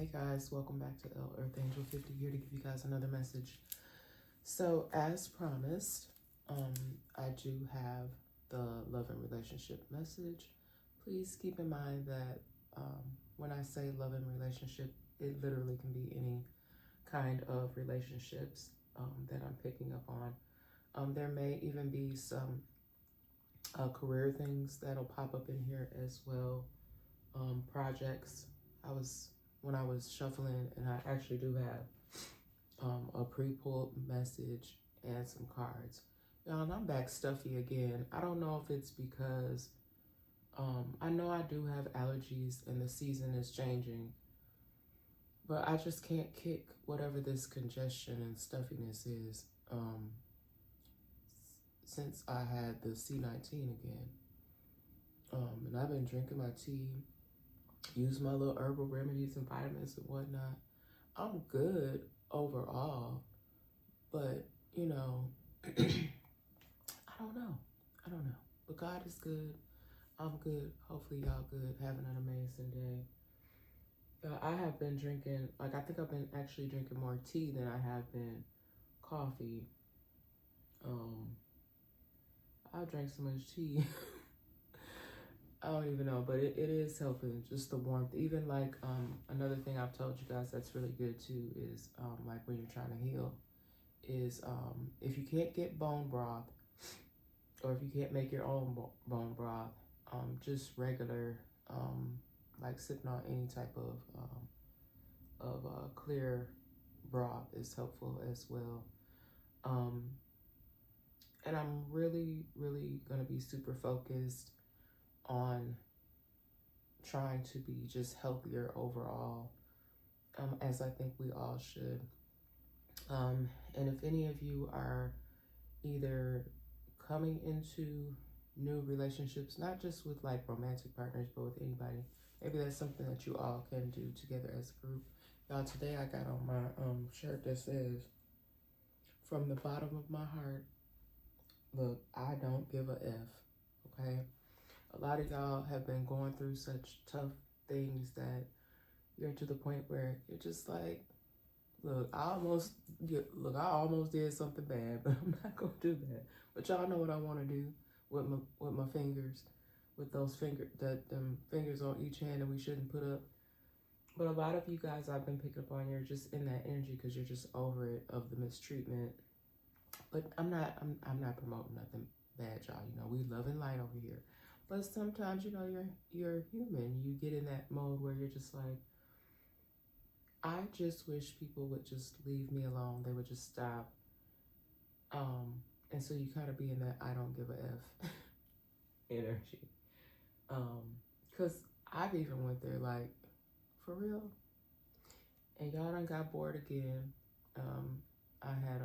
Hey guys, welcome back to El Earth Angel 50 here to give you guys another message. So as promised, I do have the love and relationship message. Please keep in mind that when I say love and relationship, it literally can be any kind of relationships that I'm picking up on. There may even be some career things that'll pop up in here as well. Projects. When I was shuffling, and I actually do have a pre-pulled message and some cards. Y'all, and I'm back stuffy again. I don't know if it's because I know I do have allergies and the season is changing, but I just can't kick whatever this congestion and stuffiness is since I had the C19 again. And I've been drinking my tea, use my little herbal remedies and vitamins and whatnot. I'm good overall, but you know, I don't know. But God is good. I'm good. Hopefully y'all good, having an amazing day. I have been drinking, I think I've been actually drinking more tea than I have been coffee. I drank so much tea. I don't even know, but it is helping, just the warmth. Even like another thing I've told you guys that's really good too is like when you're trying to heal is if you can't get bone broth or if you can't make your own bone broth, just regular like sipping on any type of clear broth is helpful as well. And I'm really gonna be super focused on trying to be just healthier overall, as I think we all should. And if any of you are either coming into new relationships, not just with like romantic partners, but with anybody, maybe that's something that you all can do together as a group. Y'all, today I got on my shirt that says, from the bottom of my heart, look, I don't give a F, okay? A lot of y'all have been going through such tough things that you're to the point where you're just like, look, I almost did something bad, but I'm not gonna do that. But y'all know what I want to do with my fingers, with those them fingers on each hand that we shouldn't put up. But a lot of you guys I've been picking up on, you're just in that energy because you're just over it of the mistreatment. But I'm not promoting nothing bad, y'all. You know, we love and light over here. But sometimes, you know, you're human. You get in that mode where you're just like, I just wish people would just leave me alone. They would just stop. And so you kind of be in that I don't give a F energy. Because I've even went there like, for real. And y'all done got bored again. I had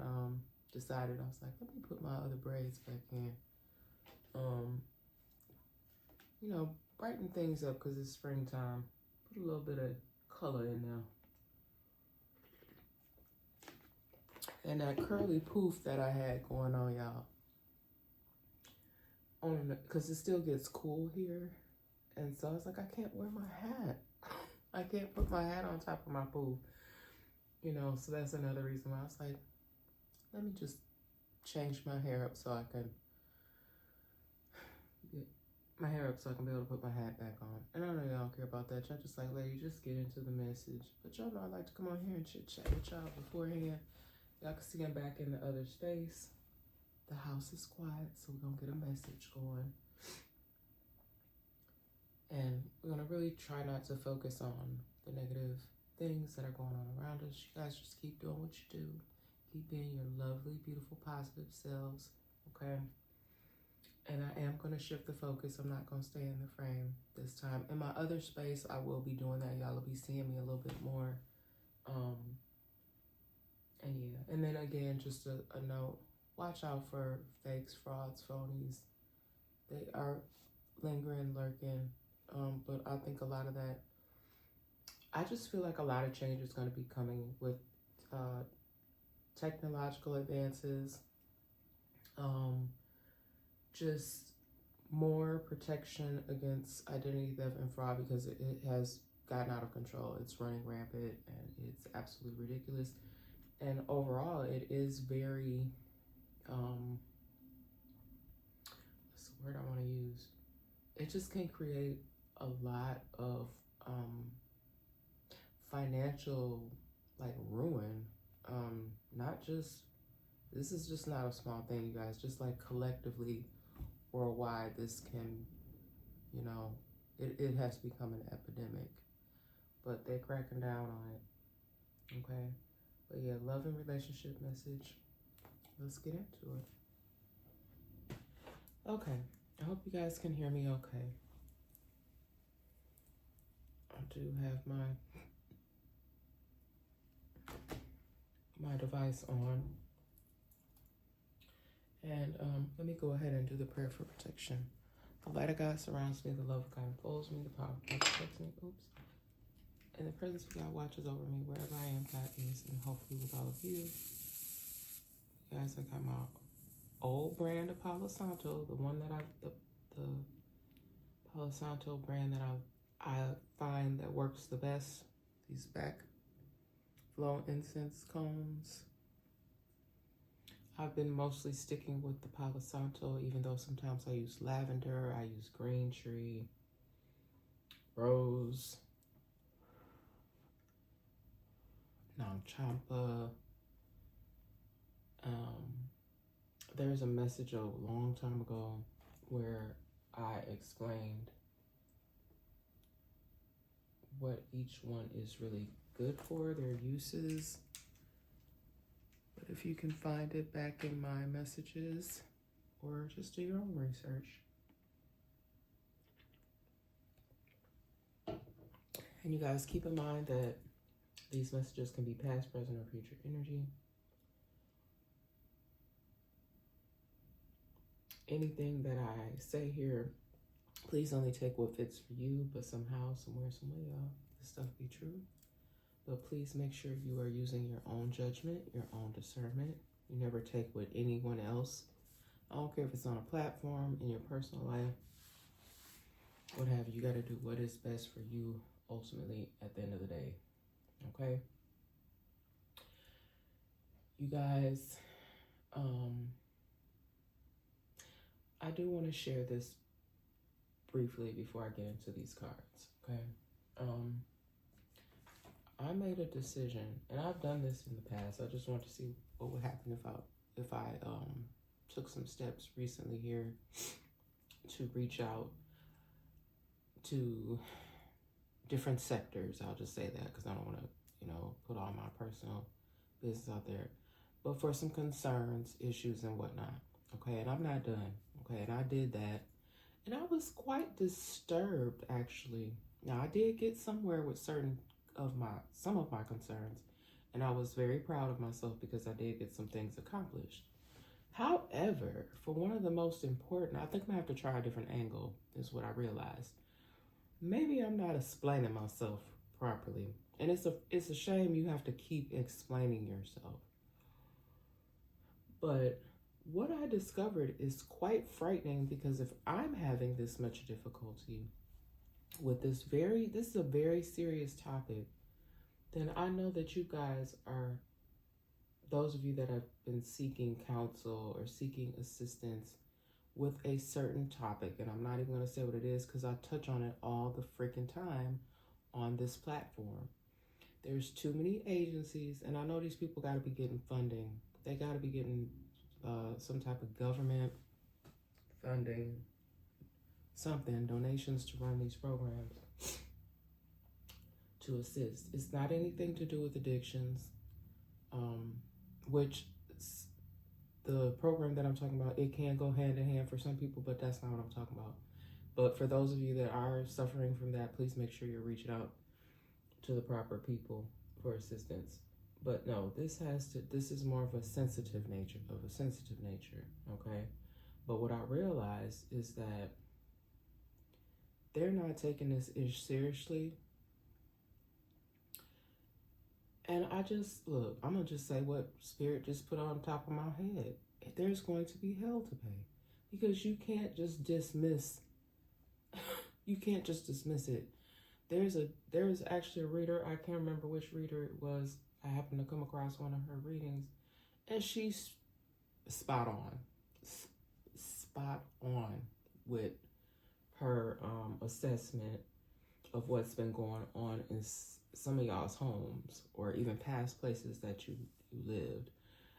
decided, I was like, let me put my other braids back in. You know, brighten things up because it's springtime. Put a little bit of color in there. And that curly poof that I had going on, y'all, because it still gets cool here. And so I was like, I can't wear my hat. I can't put my hat on top of my poof. You know, so that's another reason why I was like, let me just change my hair up so I can be able to put my hat back on. And I know y'all don't care about that. Y'all just like, lady, just get into the message. But y'all know I like to come on here and chit chat with y'all beforehand. Y'all can see I'm back in the other space. The house is quiet, so we're gonna get a message going. And we're gonna really try not to focus on the negative things that are going on around us. You guys just keep doing what you do. Keep being your lovely, beautiful, positive selves, okay? And I am going to shift the focus. I'm not going to stay in the frame this time. In my other space, I will be doing that. Y'all will be seeing me a little bit more. And yeah. And then again, just a note. Watch out for fakes, frauds, phonies. They are lingering, lurking. But I think a lot of that, I just feel like a lot of change is going to be coming with technological advances. Just more protection against identity theft and fraud because it has gotten out of control. It's running rampant and it's absolutely ridiculous. And overall, it is very, what's the word I want to use? It just can create a lot of financial like ruin. Not just, this is just not a small thing, you guys. Just like collectively, worldwide, this can, you know, it has become an epidemic. But they're cracking down on it. Okay. But yeah, love and relationship message. Let's get into it. Okay. I hope you guys can hear me okay. I do have my device on. And let me go ahead and do the prayer for protection. The light of God surrounds me. The love of God enfolds me. The power of God protects me. Oops. And the presence of God watches over me wherever I am. God is, and hopefully with all of you. Guys, I got my old brand of Palo Santo, the one that the Palo Santo brand that I find that works the best. These back flow incense cones. I've been mostly sticking with the Palo Santo, even though sometimes I use lavender, I use green tree, rose, champa. There's a message a long time ago where I explained what each one is really good for, their uses. But if you can find it back in my messages or just do your own research. And you guys keep in mind that these messages can be past, present, or future energy. Anything that I say here, please only take what fits for you, but somehow, somewhere, some way, y'all, this stuff be true. But please make sure you are using your own judgment, your own discernment. You never take what anyone else, I don't care if it's on a platform, in your personal life, what have you, got to do what is best for you ultimately at the end of the day, okay? You guys, I do want to share this briefly before I get into these cards, okay? I made a decision, and I've done this in the past. I just want to see what would happen if I took some steps recently here to reach out to different sectors. I'll just say that because I don't want to, put all my personal business out there. But for some concerns, issues, and whatnot, okay? And I'm not done, okay? And I did that, and I was quite disturbed, actually. Now, I did get somewhere with some of my concerns, and I was very proud of myself because I did get some things accomplished. However, for one of the most important, I think I'm gonna have to try a different angle, is what I realized. Maybe I'm not explaining myself properly, and it's a shame you have to keep explaining yourself. But what I discovered is quite frightening, because if I'm having this much difficulty with this is a very serious topic, then I know that you guys are, those of you that have been seeking counsel or seeking assistance with a certain topic, and I'm not even going to say what it is because I touch on it all the freaking time on this platform. There's too many agencies, and I know these people got to be getting funding. They got to be getting some type of government funding, something, donations to run these programs to assist. It's not anything to do with addictions, which the program that I'm talking about, it can go hand in hand for some people, but that's not what I'm talking about. But for those of you that are suffering from that, please make sure you're reaching out to the proper people for assistance. But no, this is more of a sensitive nature, okay? But what I realized is that they're not taking this issue seriously. And I'm gonna just say what Spirit just put on top of my head. There's going to be hell to pay, because you can't just dismiss it There's actually a reader. I can't remember which reader it was. I happened to come across one of her readings, and she's spot on, spot on with her assessment of what's been going on in some of y'all's homes or even past places that you lived.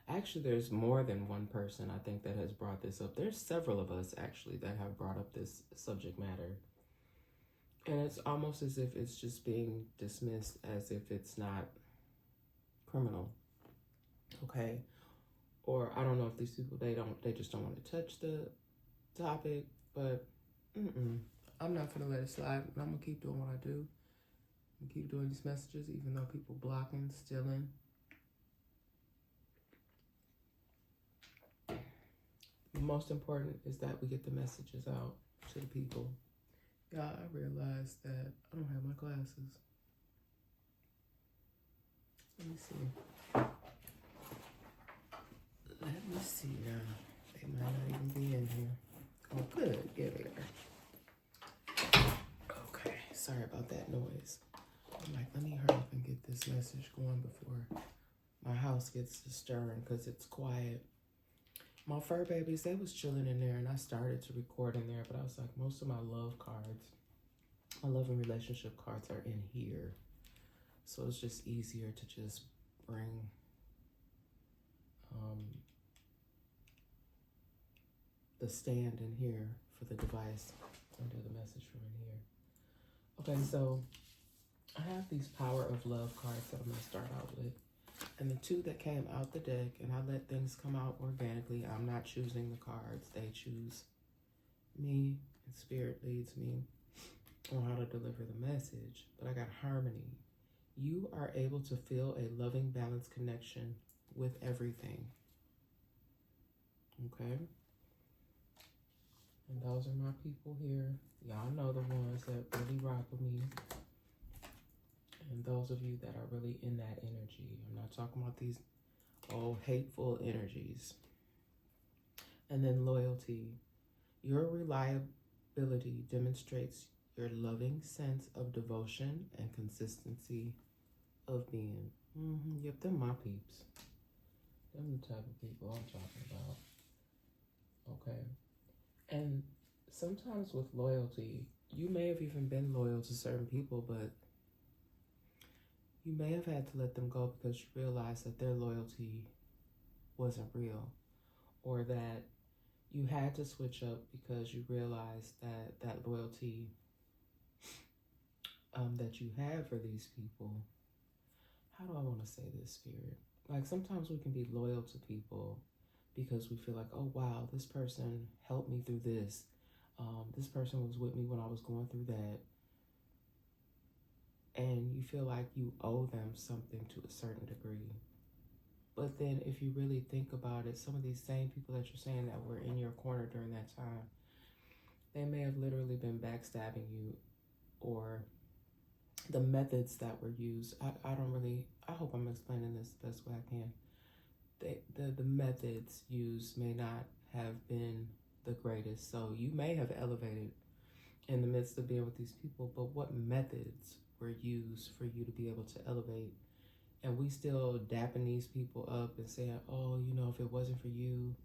Actually, there's more than one person I think that has brought this up. There's several of us actually that have brought up this subject matter. And it's almost as if it's just being dismissed as if it's not criminal. Okay? Or I don't know if these people they just don't want to touch the topic, but I'm not gonna let it slide. I'm gonna keep doing what I do. I'm gonna keep doing these messages even though people blocking, stealing. The most important is that we get the messages out to the people. Yeah, I realized that I don't have my glasses. Let me see. Let me see now. They might not even be in here. Oh, good. Yeah, they are. Okay. Sorry about that noise. I'm like, let me hurry up and get this message going before my house gets to stirring because it's quiet. My fur babies, they was chilling in there, and I started to record in there, but I was like, most of my love cards, my love and relationship cards are in here. So it's just easier to just bring the stand in here for the device and do the message from in here. Okay, so I have these Power of Love cards that I'm going to start out with. And the two that came out the deck, and I let things come out organically. I'm not choosing the cards. They choose me, and Spirit leads me on how to deliver the message. But I got Harmony. You are able to feel a loving, balanced connection with everything. Okay? And those are my people here. Y'all know the ones that really rock with me. And those of you that are really in that energy. I'm not talking about these hateful energies. And then loyalty. Your reliability demonstrates your loving sense of devotion and consistency of being. Yep, them my peeps. Them the type of people I'm talking about. Okay. And sometimes with loyalty, you may have even been loyal to certain people, but you may have had to let them go because you realized that their loyalty wasn't real, or that you had to switch up because you realized that that loyalty that you have for these people, how do I want to say this, Spirit? Like sometimes we can be loyal to people because we feel like, oh wow, this person helped me through this. This person was with me when I was going through that. And you feel like you owe them something to a certain degree. But then if you really think about it, some of these same people that you're saying that were in your corner during that time, they may have literally been backstabbing you, or the methods that were used. I hope I'm explaining this the best way I can. The methods used may not have been the greatest. So you may have elevated in the midst of being with these people, but what methods were used for you to be able to elevate? And we still dapping these people up and saying, oh, if it wasn't for you.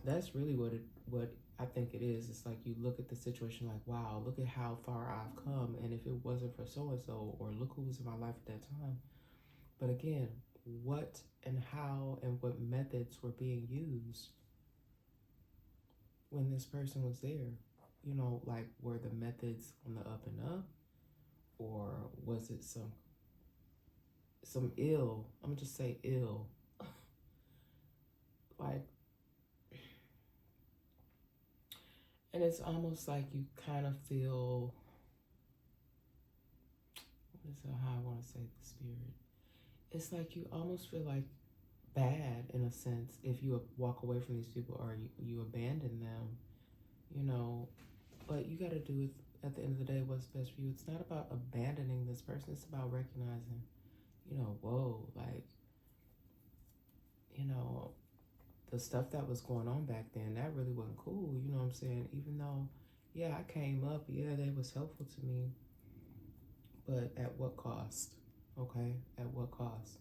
That's really what I think it is. It's like you look at the situation like, wow, look at how far I've come. And if it wasn't for so-and-so, or look who was in my life at that time. But again, what and how and what methods were being used when this person was there? Like, were the methods on the up and up? Or was it some ill, I'm gonna just say ill, like, and it's almost like you kind of feel, how I want to say the Spirit? It's like you almost feel like bad in a sense if you walk away from these people, or you abandon them, but you got to do it at the end of the day what's best for you. It's not about abandoning this person. It's about recognizing, whoa, like, the stuff that was going on back then, that really wasn't cool. You know what I'm saying? Even though, yeah, I came up, yeah, they was helpful to me, but at what cost? Okay, at what cost?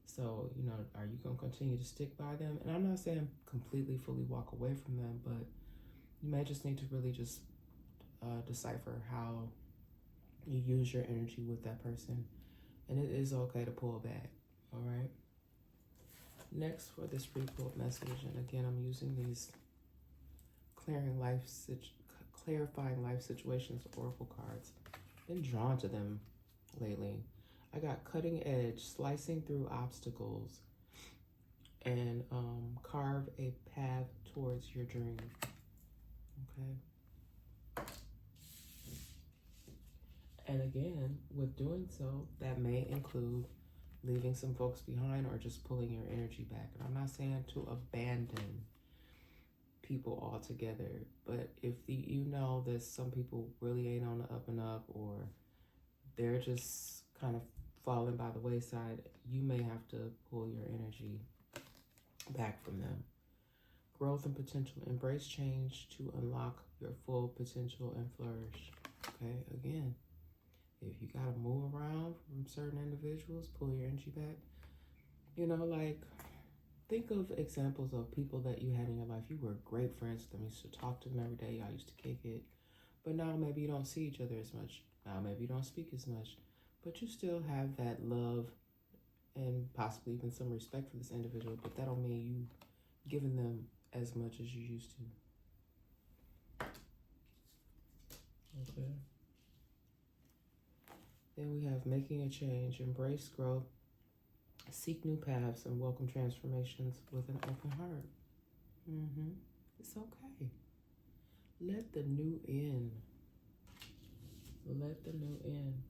So, you know, are you going to continue to stick by them? And I'm not saying completely, fully walk away from them, but you may just need to really just decipher how you use your energy with that person. And it is okay to pull back, all right? Next, for this pre-pulled message, and again, I'm using these clarifying life situations oracle cards. Been drawn to them lately. I got cutting edge, slicing through obstacles, and carve a path towards your dream. Okay. And again, with doing so, that may include leaving some folks behind or just pulling your energy back. And I'm not saying to abandon people altogether, but if you know that some people really ain't on the up and up, or they're just kind of falling by the wayside, you may have to pull your energy back from them. Growth and potential. Embrace change to unlock your full potential and flourish. Okay, again, if you got to move around from certain individuals, pull your energy back. You know, like, think of examples of people that you had in your life. You were great friends with them. You used to talk to them every day. Y'all used to kick it. But now maybe you don't see each other as much. Now maybe you don't speak as much. But you still have that love and possibly even some respect for this individual. But that don't mean you giving them as much as you used to. Okay. Then we have making a change, embrace growth, seek new paths, and welcome transformations with an open heart. It's okay. Let the new in. Let the new in.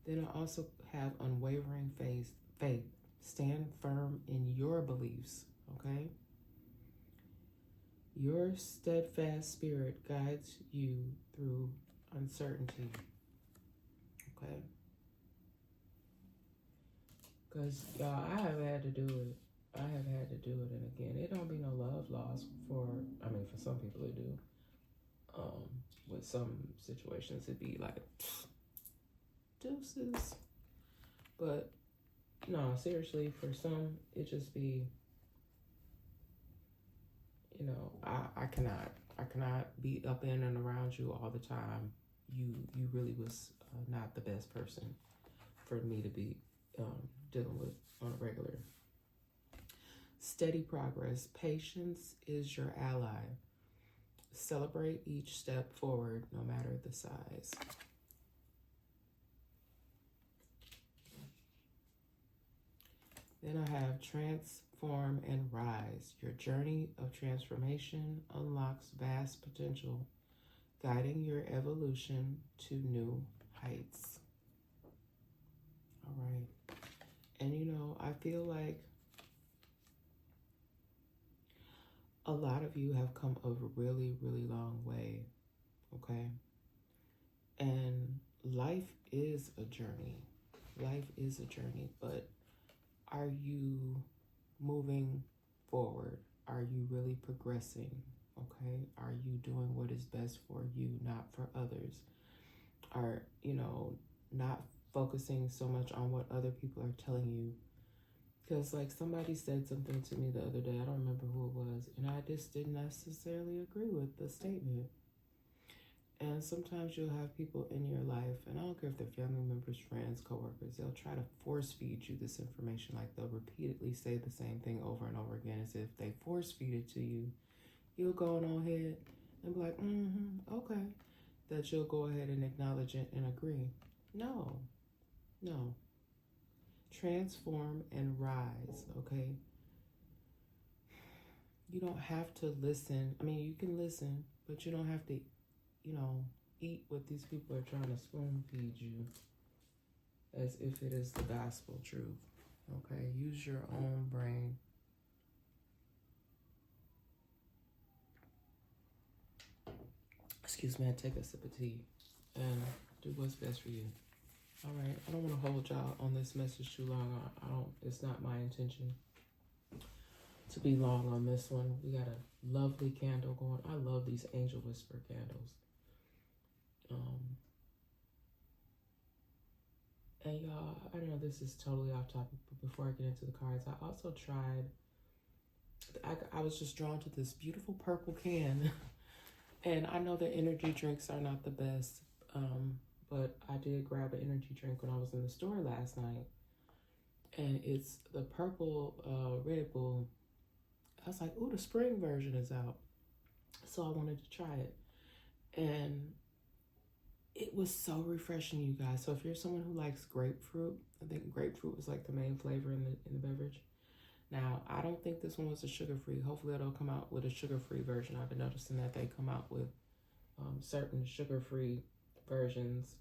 Then I also have unwavering faith. Stand firm in your beliefs, okay? Your steadfast spirit guides you through uncertainty, okay? Because, y'all, I have had to do it. I have had to do it. And again, it don't be no love lost for some people it do. With some situations, it'd be like, deuces. But, no, seriously, for some, it just be, you know, I cannot be up in and around you all the time. You really was not the best person for me to be dealing with on a regular. Steady progress. Patience is your ally. Celebrate each step forward, no matter the size. Then I have transform and rise. Your journey of transformation unlocks vast potential, guiding your evolution to new heights. All right. And you know, I feel like a lot of you have come a really, really long way, okay? And life is a journey. Life is a journey, but are you moving forward? Are you really progressing, okay? Are you doing what is best for you, not for others? Are, you know, not focusing so much on what other people are telling you? Because, like, somebody said something to me the other day, I don't remember who it was, and I just didn't necessarily agree with the statement. And sometimes you'll have people in your life, and I don't care if they're family members, friends, coworkers, they'll try to force feed you this information. Like, they'll repeatedly say the same thing over and over again, as if they force feed it to you. You'll go on ahead and be like, okay. That you'll go ahead and acknowledge it and agree. No. Transform and rise, okay? You don't have to listen. I mean, you can listen, but you don't have to, you know, eat what these people are trying to spoon feed you as if it is the gospel truth, okay? Use your own brain. Excuse me, I take a sip of tea and do what's best for you. All right, I don't want to hold y'all on this message too long. It's not my intention to be long on this one. We got a lovely candle going. I love these angel whisper candles. And y'all, I know this is totally off topic, but before I get into the cards, I also tried, I was just drawn to this beautiful purple can. And I know that energy drinks are not the best, but I did grab an energy drink when I was in the store last night. And it's the purple Red Bull. I was like, ooh, the spring version is out. So I wanted to try it. And it was so refreshing, you guys. So if you're someone who likes grapefruit, I think grapefruit is like the main flavor in the beverage. Now, I don't think this one was a sugar-free. Hopefully it'll come out with a sugar-free version. I've been noticing that they come out with certain sugar-free versions.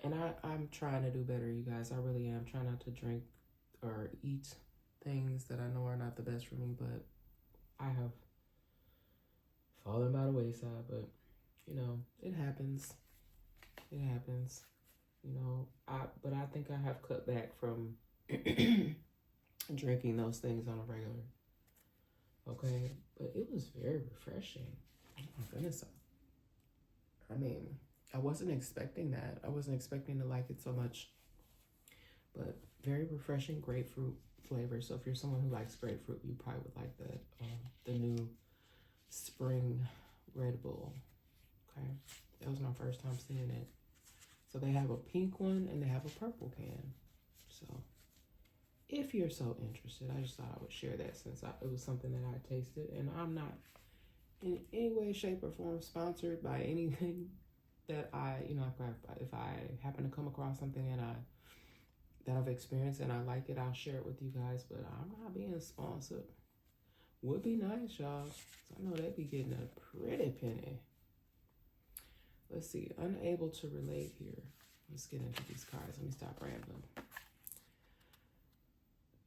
And I'm trying to do better, you guys. I really am trying not to drink or eat things that I know are not the best for me, but I have fallen by the wayside. But, you know, it happens. It happens. You know, but I think I have cut back from drinking those things on a regular. Okay, but it was very refreshing. Oh my goodness. I mean, I wasn't expecting that. I wasn't expecting to like it so much. But very refreshing grapefruit flavor. So if you're someone who likes grapefruit, you probably would like that. The new spring Red Bull. Okay, that was my first time seeing it. So they have a pink one and they have a purple can. So if you're so interested, I just thought I would share that since it was something that I tasted. And I'm not in any way, shape, or form sponsored by anything that if I happen to come across something that I've experienced and I like it, I'll share it with you guys. But I'm not being sponsored. Would be nice, y'all. I know they'd be getting a pretty penny. Let's see. Unable to relate here. Let's get into these cards. Let me stop rambling.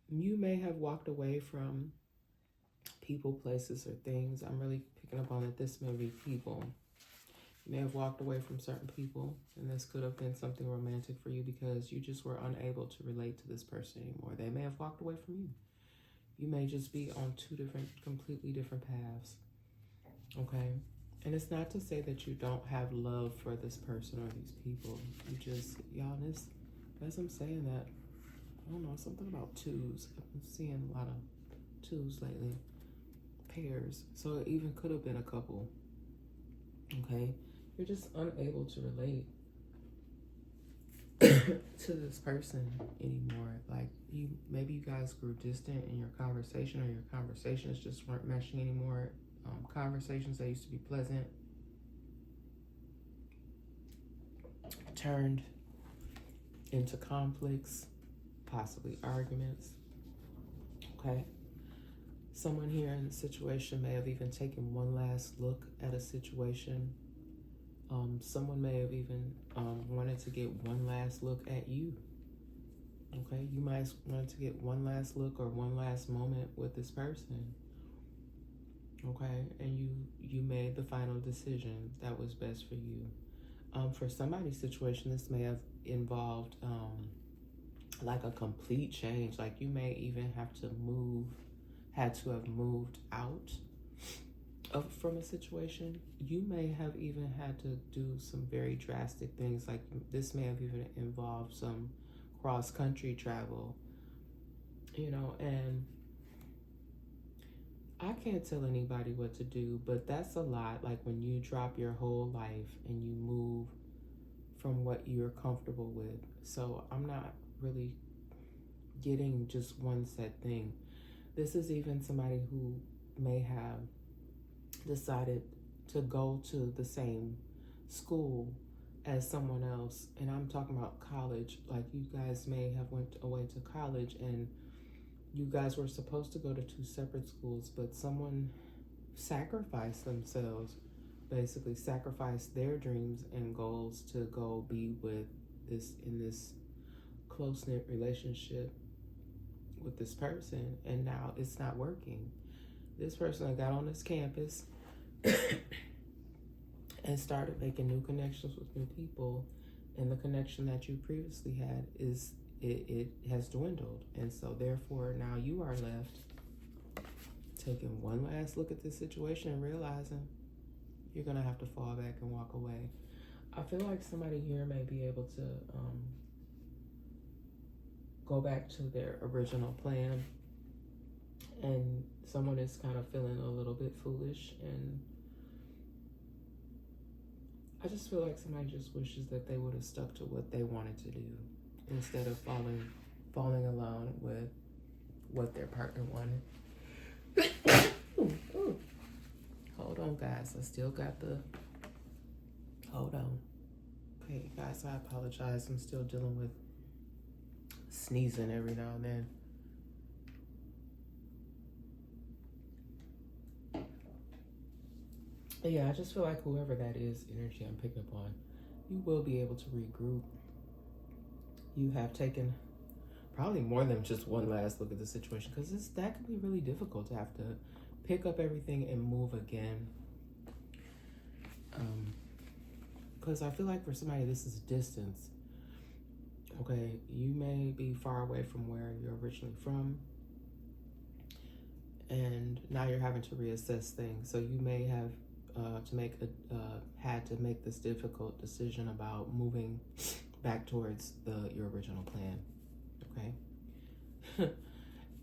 You may have walked away from people, places, or things. I'm really picking up on that this may be people. You may have walked away from certain people, and this could have been something romantic for you because you just were unable to relate to this person anymore. They may have walked away from you. You may just be on two completely different paths. Okay? And it's not to say that you don't have love for this person or these people. You just, y'all, as I'm saying that, I don't know, something about twos. I've been seeing a lot of twos lately. Pairs. So it even could have been a couple. Okay? You're just unable to relate to this person anymore. Like, maybe you guys grew distant in your conversation, or your conversations just weren't meshing anymore. Conversations that used to be pleasant turned into conflicts, possibly arguments. Okay? Someone here in the situation may have even taken one last look at a situation. Someone may have even wanted to get one last look at you. Okay? You might want to get one last look or one last moment with this person. Okay? And you made the final decision that was best for you. For somebody's situation, this may have involved like a complete change. Like you may even had to have moved out from a situation. You may have even had to do some very drastic things. Like this may have even involved some cross-country travel, and I can't tell anybody what to do, but that's a lot. Like when you drop your whole life and you move from what you're comfortable with. So I'm not really getting just one set thing. This is even somebody who may have decided to go to the same school as someone else. And I'm talking about college. Like you guys may have went away to college and you guys were supposed to go to two separate schools, but someone sacrificed themselves, basically sacrificed their dreams and goals to go be with in this close-knit relationship with this person, and now it's not working. This person got on this campus and started making new connections with new people, and the connection that you previously had it has dwindled, and so therefore now you are left taking one last look at this situation and realizing you're gonna have to fall back and walk away. I feel like somebody here may be able to go back to their original plan, and someone is kind of feeling a little bit foolish, and I just feel like somebody just wishes that they would have stuck to what they wanted to do instead of falling along with what their partner wanted. Ooh. Hold on, guys. I still got the... Hold on. Okay, guys, I apologize. I'm still dealing with sneezing every now and then. But yeah, I just feel like whoever that is, energy I'm picking up on, you will be able to regroup. You have taken probably more than just one last look at the situation, because that can be really difficult to have to pick up everything and move again. Because I feel like for somebody, this is distance. Okay, you may be far away from where you're originally from, and now you're having to reassess things. So you may have had to make this difficult decision about moving back towards your original plan. Okay.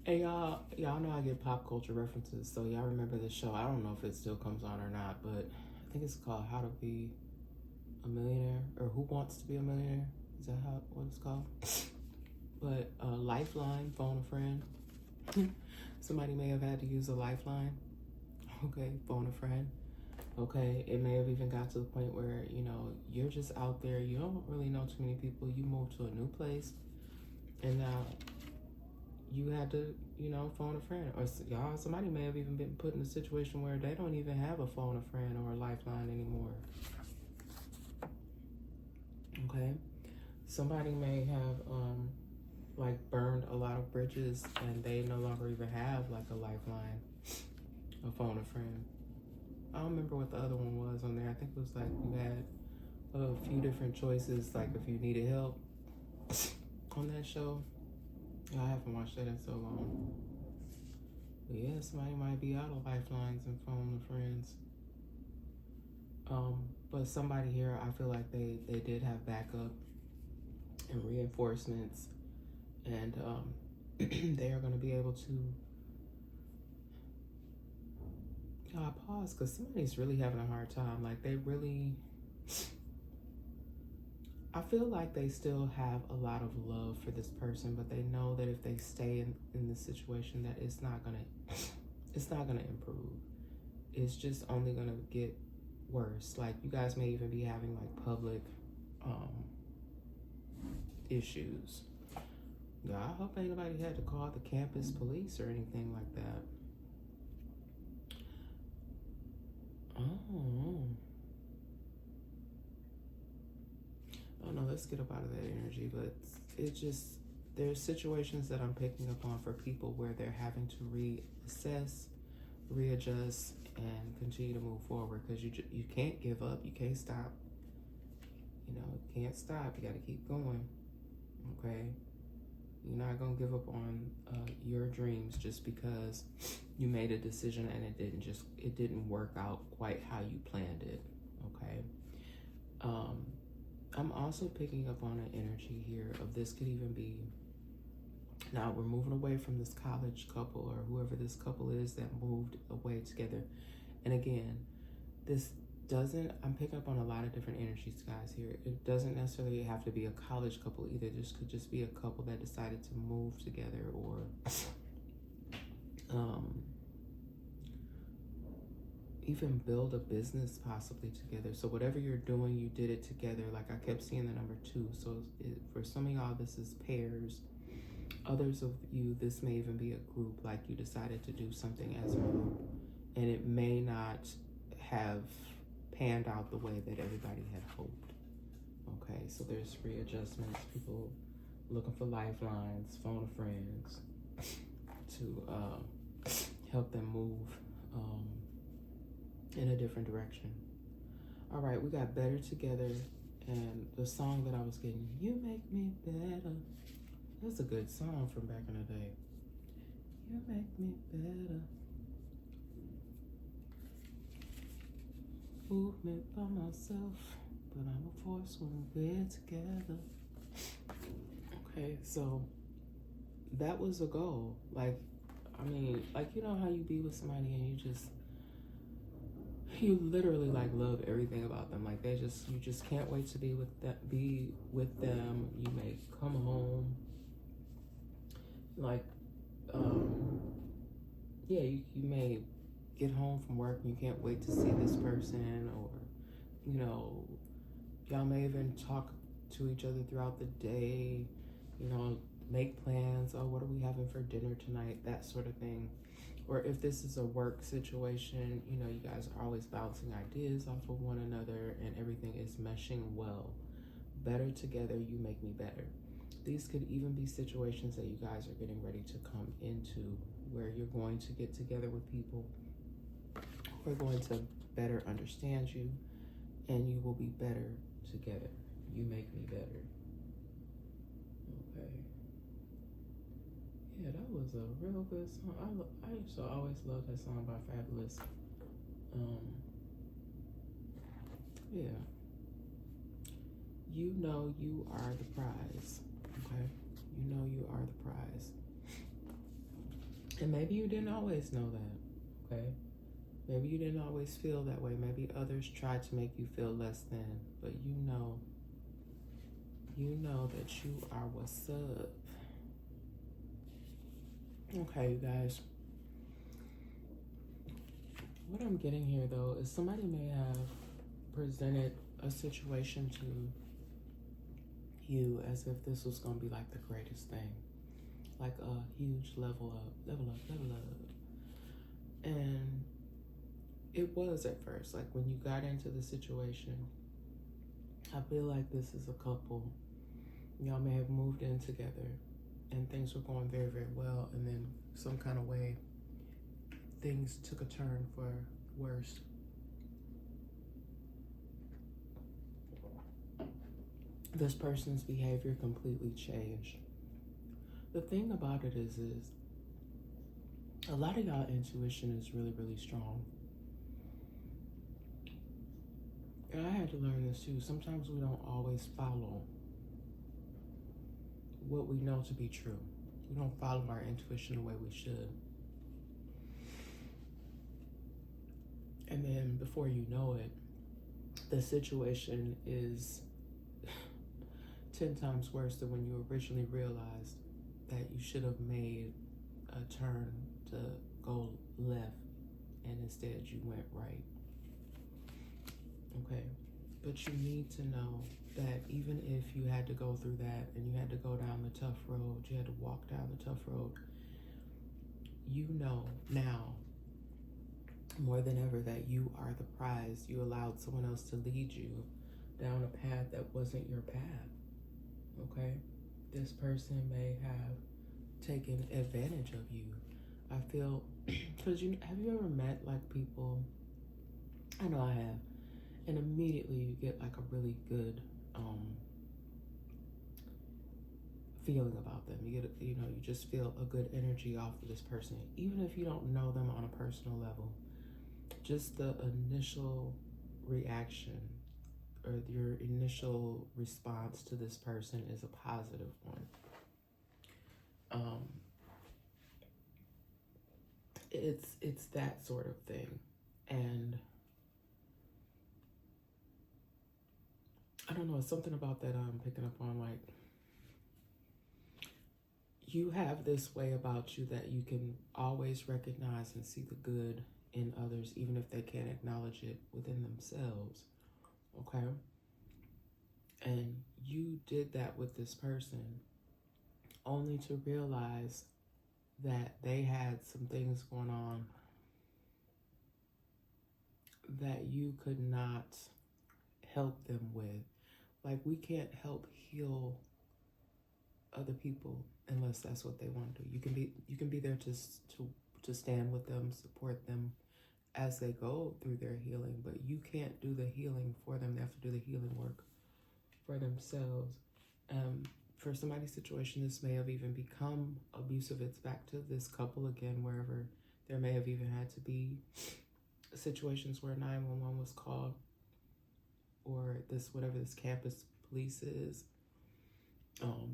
And y'all know I get pop culture references, so y'all remember this show. I don't know if it still comes on or not, but I think it's called How to Be a Millionaire, or Who Wants to Be a Millionaire. Is that what it's called? But Lifeline, phone a friend. Somebody may have had to use a lifeline. Okay, phone a friend. Okay, it may have even got to the point where, you're just out there. You don't really know too many people. You moved to a new place, and now you had to, phone a friend. Or somebody may have even been put in a situation where they don't even have a phone a friend or a lifeline anymore. Okay, somebody may have burned a lot of bridges, and they no longer even have a lifeline, a phone a friend. I don't remember what the other one was on there. I think it was you had a few different choices, if you needed help on that show. I haven't watched that in so long. But yeah, somebody might be out of lifelines and phone a friends. But somebody here, I feel like they did have backup and reinforcements, and they are going to be able to pause, because somebody's really having a hard time. I feel like they still have a lot of love for this person, but they know that if they stay in this situation, that it's not gonna improve. It's just only gonna get worse. You guys may even be having public issues. Yeah, I hope ain't nobody had to call the campus police or anything like that. Oh no, let's get up out of that energy. But there's situations that I'm picking up on for people where they're having to reassess, readjust, and continue to move forward, because you can't give up. You can't stop. You can't stop. You got to keep going. Okay? You're not going to give up on your dreams just because you made a decision and it didn't work out quite how you planned it. Okay? I'm also picking up on an energy here of this could even be, now we're moving away from this college couple or whoever this couple is that moved away together. And again, I'm picking up on a lot of different energies, guys, here. It doesn't necessarily have to be a college couple either. This could just be a couple that decided to move together, or even build a business possibly together. So whatever you're doing, you did it together. I kept seeing the number 2. So for some of y'all, this is pairs. Others of you, this may even be a group. You decided to do something as a group, and it may not have panned out the way that everybody had hoped. Okay, so there's readjustments, people looking for lifelines, phone friends to help them move in a different direction. All right, we got Better Together, and the song that I was getting, You Make Me Better. That's a good song from back in the day. You make me better. Movement by myself, but I'm a force when we're together. Okay, so that was a goal. Like, I mean, like, you know how you be with somebody and you literally like love everything about them. Like you just can't wait to be with them. You may come home, like, um, yeah, you may get home from work and you can't wait to see this person, or, you know, y'all may even talk to each other throughout the day, you know, make plans. Oh, what are we having for dinner tonight? That sort of thing. Or if this is a work situation, you know, you guys are always bouncing ideas off of one another and everything is meshing well. Better together, you make me better. These could even be situations that you guys are getting ready to come into, where you're going to get together with people who are going to better understand you, and you will be better together. You make me better. Okay. Yeah, that was a real good song. I used to always love that song by Fabulous. Yeah. You know you are the prize. Okay? You know you are the prize. And maybe you didn't always know that. Okay? Maybe you didn't always feel that way. Maybe others tried to make you feel less than. But you know that you are what's up. Okay, you guys. What I'm getting here, though, is somebody may have presented a situation to you as if this was going to be like the greatest thing. Like a huge level up. And it was at first. Like when you got into the situation, I feel like this is a couple. Y'all may have moved in together and things were going very, very well. And then some kind of way, things took a turn for worse. This person's behavior completely changed. The thing about it is a lot of y'all intuition is really, really strong. And I had to learn this too. Sometimes we don't always follow what we know to be true. We don't follow our intuition the way we should. And then before you know it, the situation is 10 times worse than when you originally realized that you should have made a turn to go left and instead you went right. Okay, but you need to know that even if you had to go through that and you had to go down the tough road, you had to walk down the tough road, you know now more than ever that you are the prize. You allowed someone else to lead you down a path that wasn't your path. Okay, this person may have taken advantage of you. I feel, because have you ever met like people? I know I have, and immediately you get like a really good feeling about them. You get, you just feel a good energy off of this person, even if you don't know them on a personal level. Just the initial reaction or your initial response to this person is a positive one. It's that sort of thing. And I don't know, it's something about that I'm picking up on. Like, you have this way about you that you can always recognize and see the good in others, even if they can't acknowledge it within themselves. Okay? And you did that with this person only to realize that they had some things going on that you could not help them with. Like, we can't help heal other people unless that's what they want to do. You can be there to stand with them, support them as they go through their healing, but you can't do the healing for them. They have to do the healing work for themselves. For somebody's situation, this may have even become abusive. It's back to this couple again, wherever there may have even had to be situations where 911 was called, or whatever this campus police is.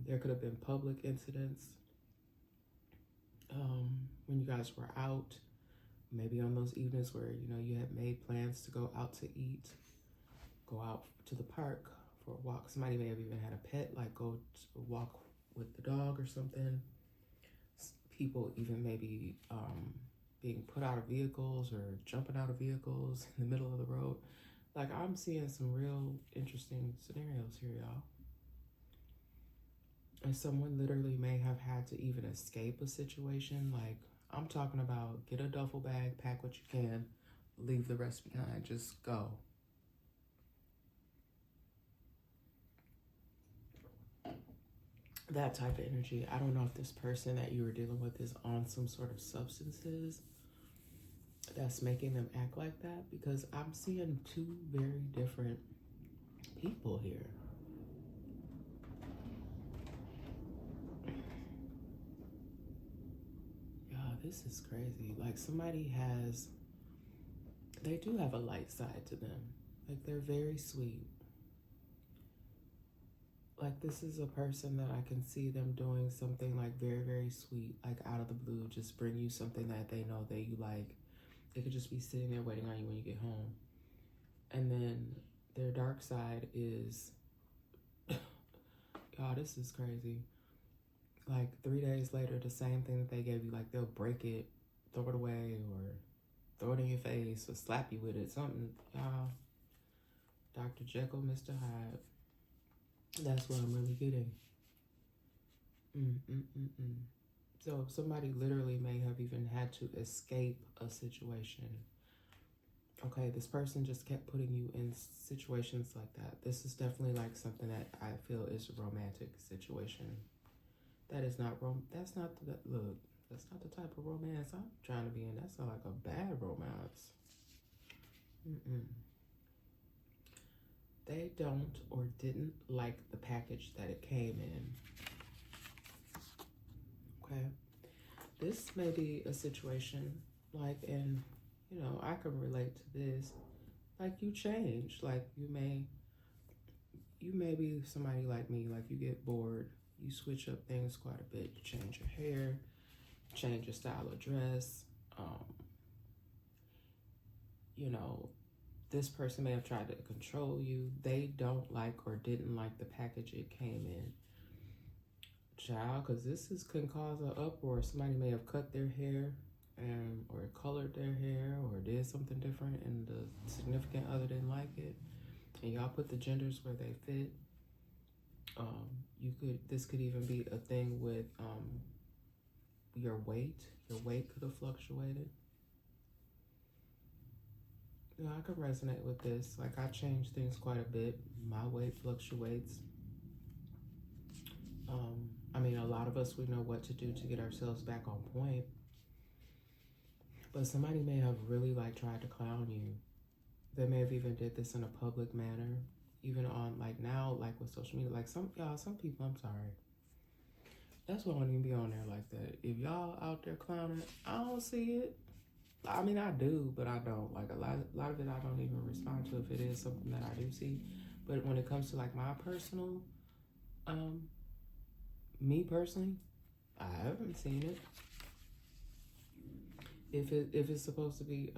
There could have been public incidents. when you guys were out, maybe on those evenings where, you know, you had made plans to go out to eat, go out to the park for a walk. Somebody may have even had a pet, like go to walk with the dog or something. People even maybe being put out of vehicles or jumping out of vehicles in the middle of the road. Like, I'm seeing some real interesting scenarios here, y'all. And someone literally may have had to even escape a situation. Like, I'm talking about get a duffel bag, pack what you can, leave the rest behind, just go. That type of energy. I don't know if this person that you were dealing with is on some sort of substances that's making them act like that, because I'm seeing two very different people here. Yeah, this is crazy. Like, they do have a light side to them. Like, they're very sweet. Like, this is a person that I can see them doing something like very, very sweet, like out of the blue, just bring you something that they know that you like. They could just be sitting there waiting on you when you get home. And then their dark side is, y'all, this is crazy. Like 3 days later, the same thing that they gave you, like they'll break it, throw it away, or throw it in your face, or slap you with it, something. Y'all, Dr. Jekyll, Mr. Hyde. That's what I'm really getting. So somebody literally may have even had to escape a situation. Okay, this person just kept putting you in situations like that. This is definitely like something that I feel is a romantic situation. That is not that's not the look. That's not the type of romance I'm trying to be in. That's not like a bad romance. They don't or didn't like the package that it came in. Okay, this may be a situation like, and you know, I can relate to this. Like, you change. Like, you may be somebody like me. Like, you get bored. You switch up things quite a bit. You change your hair, change your style of dress. You know, this person may have tried to control you. They don't like or didn't like the package it came in. Child, because can cause an uproar. Somebody may have cut their hair or colored their hair or did something different, and the significant other didn't like it. And y'all put the genders where they fit. This could even be a thing with your weight. Your weight could have fluctuated. You know, I could resonate with this. Like, I change things quite a bit. My weight fluctuates. I mean, a lot of us, we know what to do to get ourselves back on point. But somebody may have really like tried to clown you. They may have even did this in a public manner, even on like now, like with social media. Like some people, I'm sorry. That's why I don't even be on there like that. If y'all out there clowning, I don't see it. I mean, I do, but I don't. Like a lot of it, I don't even respond to if it is something that I do see. But when it comes to like my personal, me personally, I haven't seen it. If it's supposed to be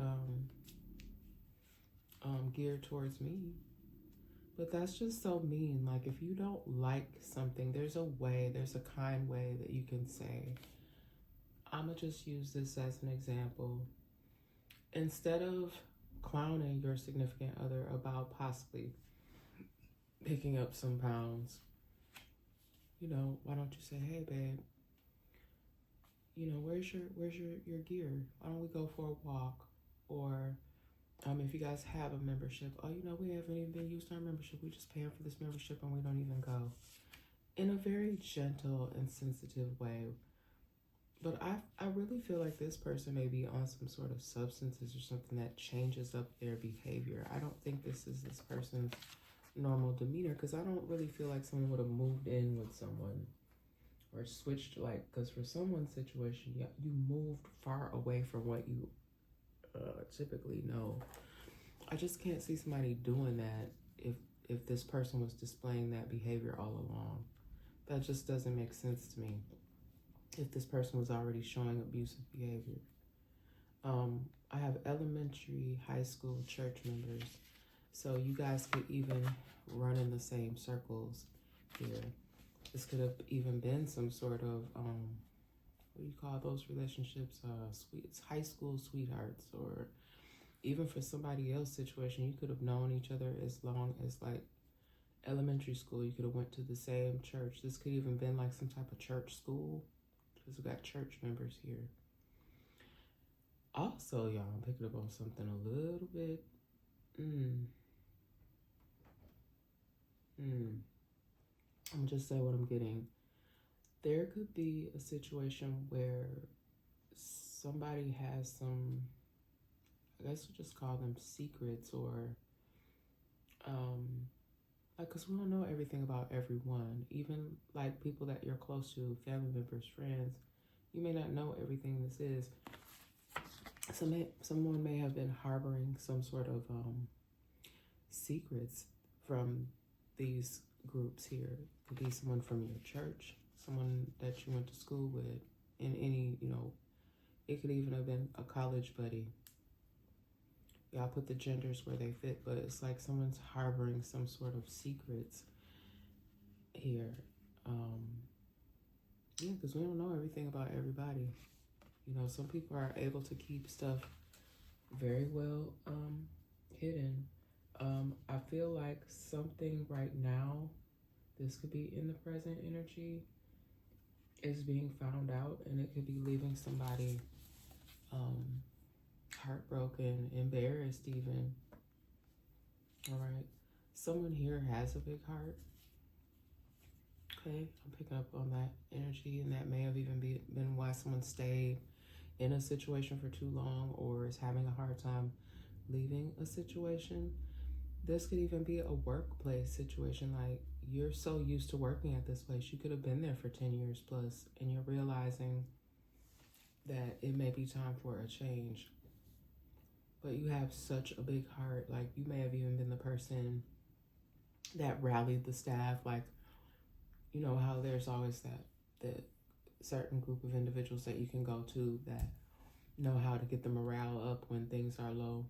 geared towards me, but that's just so mean. Like, if you don't like something, there's a kind way that you can say, I'ma just use this as an example. Instead of clowning your significant other about possibly picking up some pounds, you know, why don't you say, hey babe, you know, where's your gear? Why don't we go for a walk? Or if you guys have a membership, oh, you know, we haven't even been used our membership. We just paying for this membership and we don't even go. In a very gentle and sensitive way. But I really feel like this person may be on some sort of substances or something that changes up their behavior. I don't think this is this person's normal demeanor, because I don't really feel like someone would have moved in with someone or switched, like, because for someone's situation, you moved far away from what you typically know. I just can't see somebody doing that if this person was displaying that behavior all along. That just doesn't make sense to me. if this person was already showing abusive behavior. I have elementary, high school, church members. So you guys could even run in the same circles here. This could have even been some sort of, what do you call those relationships? It's high school sweethearts, or even for somebody else situation, you could have known each other as long as like elementary school. You could have went to the same church. This could even been like some type of church school, because we got church members here. Also, y'all, I'm picking up on something a little bit. I'm just say what I'm getting. There could be a situation where somebody has some, I guess we'll just call them secrets, or like, because we don't know everything about everyone. Even like people that you're close to, family members, friends, you may not know everything this is. Someone may have been harboring some sort of secrets from these groups here. It could be someone from your church, someone that you went to school with, in any, it could even have been a college buddy. Y'all put the genders where they fit, but it's like someone's harboring some sort of secrets here. Yeah, because we don't know everything about everybody. Some people are able to keep stuff very well hidden. I feel like something right now, this could be in the present energy, is being found out, and it could be leaving somebody heartbroken, embarrassed even. All right. Someone here has a big heart. Okay, I'm picking up on that energy, and that may have even been why someone stayed in a situation for too long, or is having a hard time leaving a situation. This could even be a workplace situation. Like, you're so used to working at this place, you could have been there for 10 years plus, and you're realizing that it may be time for a change. But you have such a big heart. Like, you may have even been the person that rallied the staff. Like, you know how there's always that certain group of individuals that you can go to that know how to get the morale up when things are low.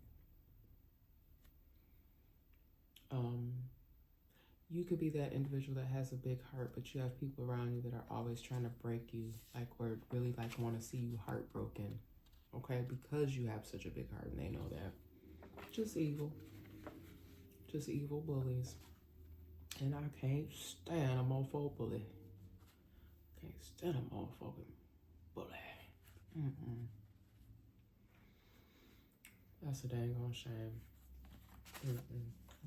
You could be that individual that has a big heart, but you have people around you that are always trying to break you, like, or really like want to see you heartbroken. Okay, because you have such a big heart, and they know that. Just evil bullies. And I can't stand a motherfucking bully. Can't stand a motherfucking bully. That's a dang on shame.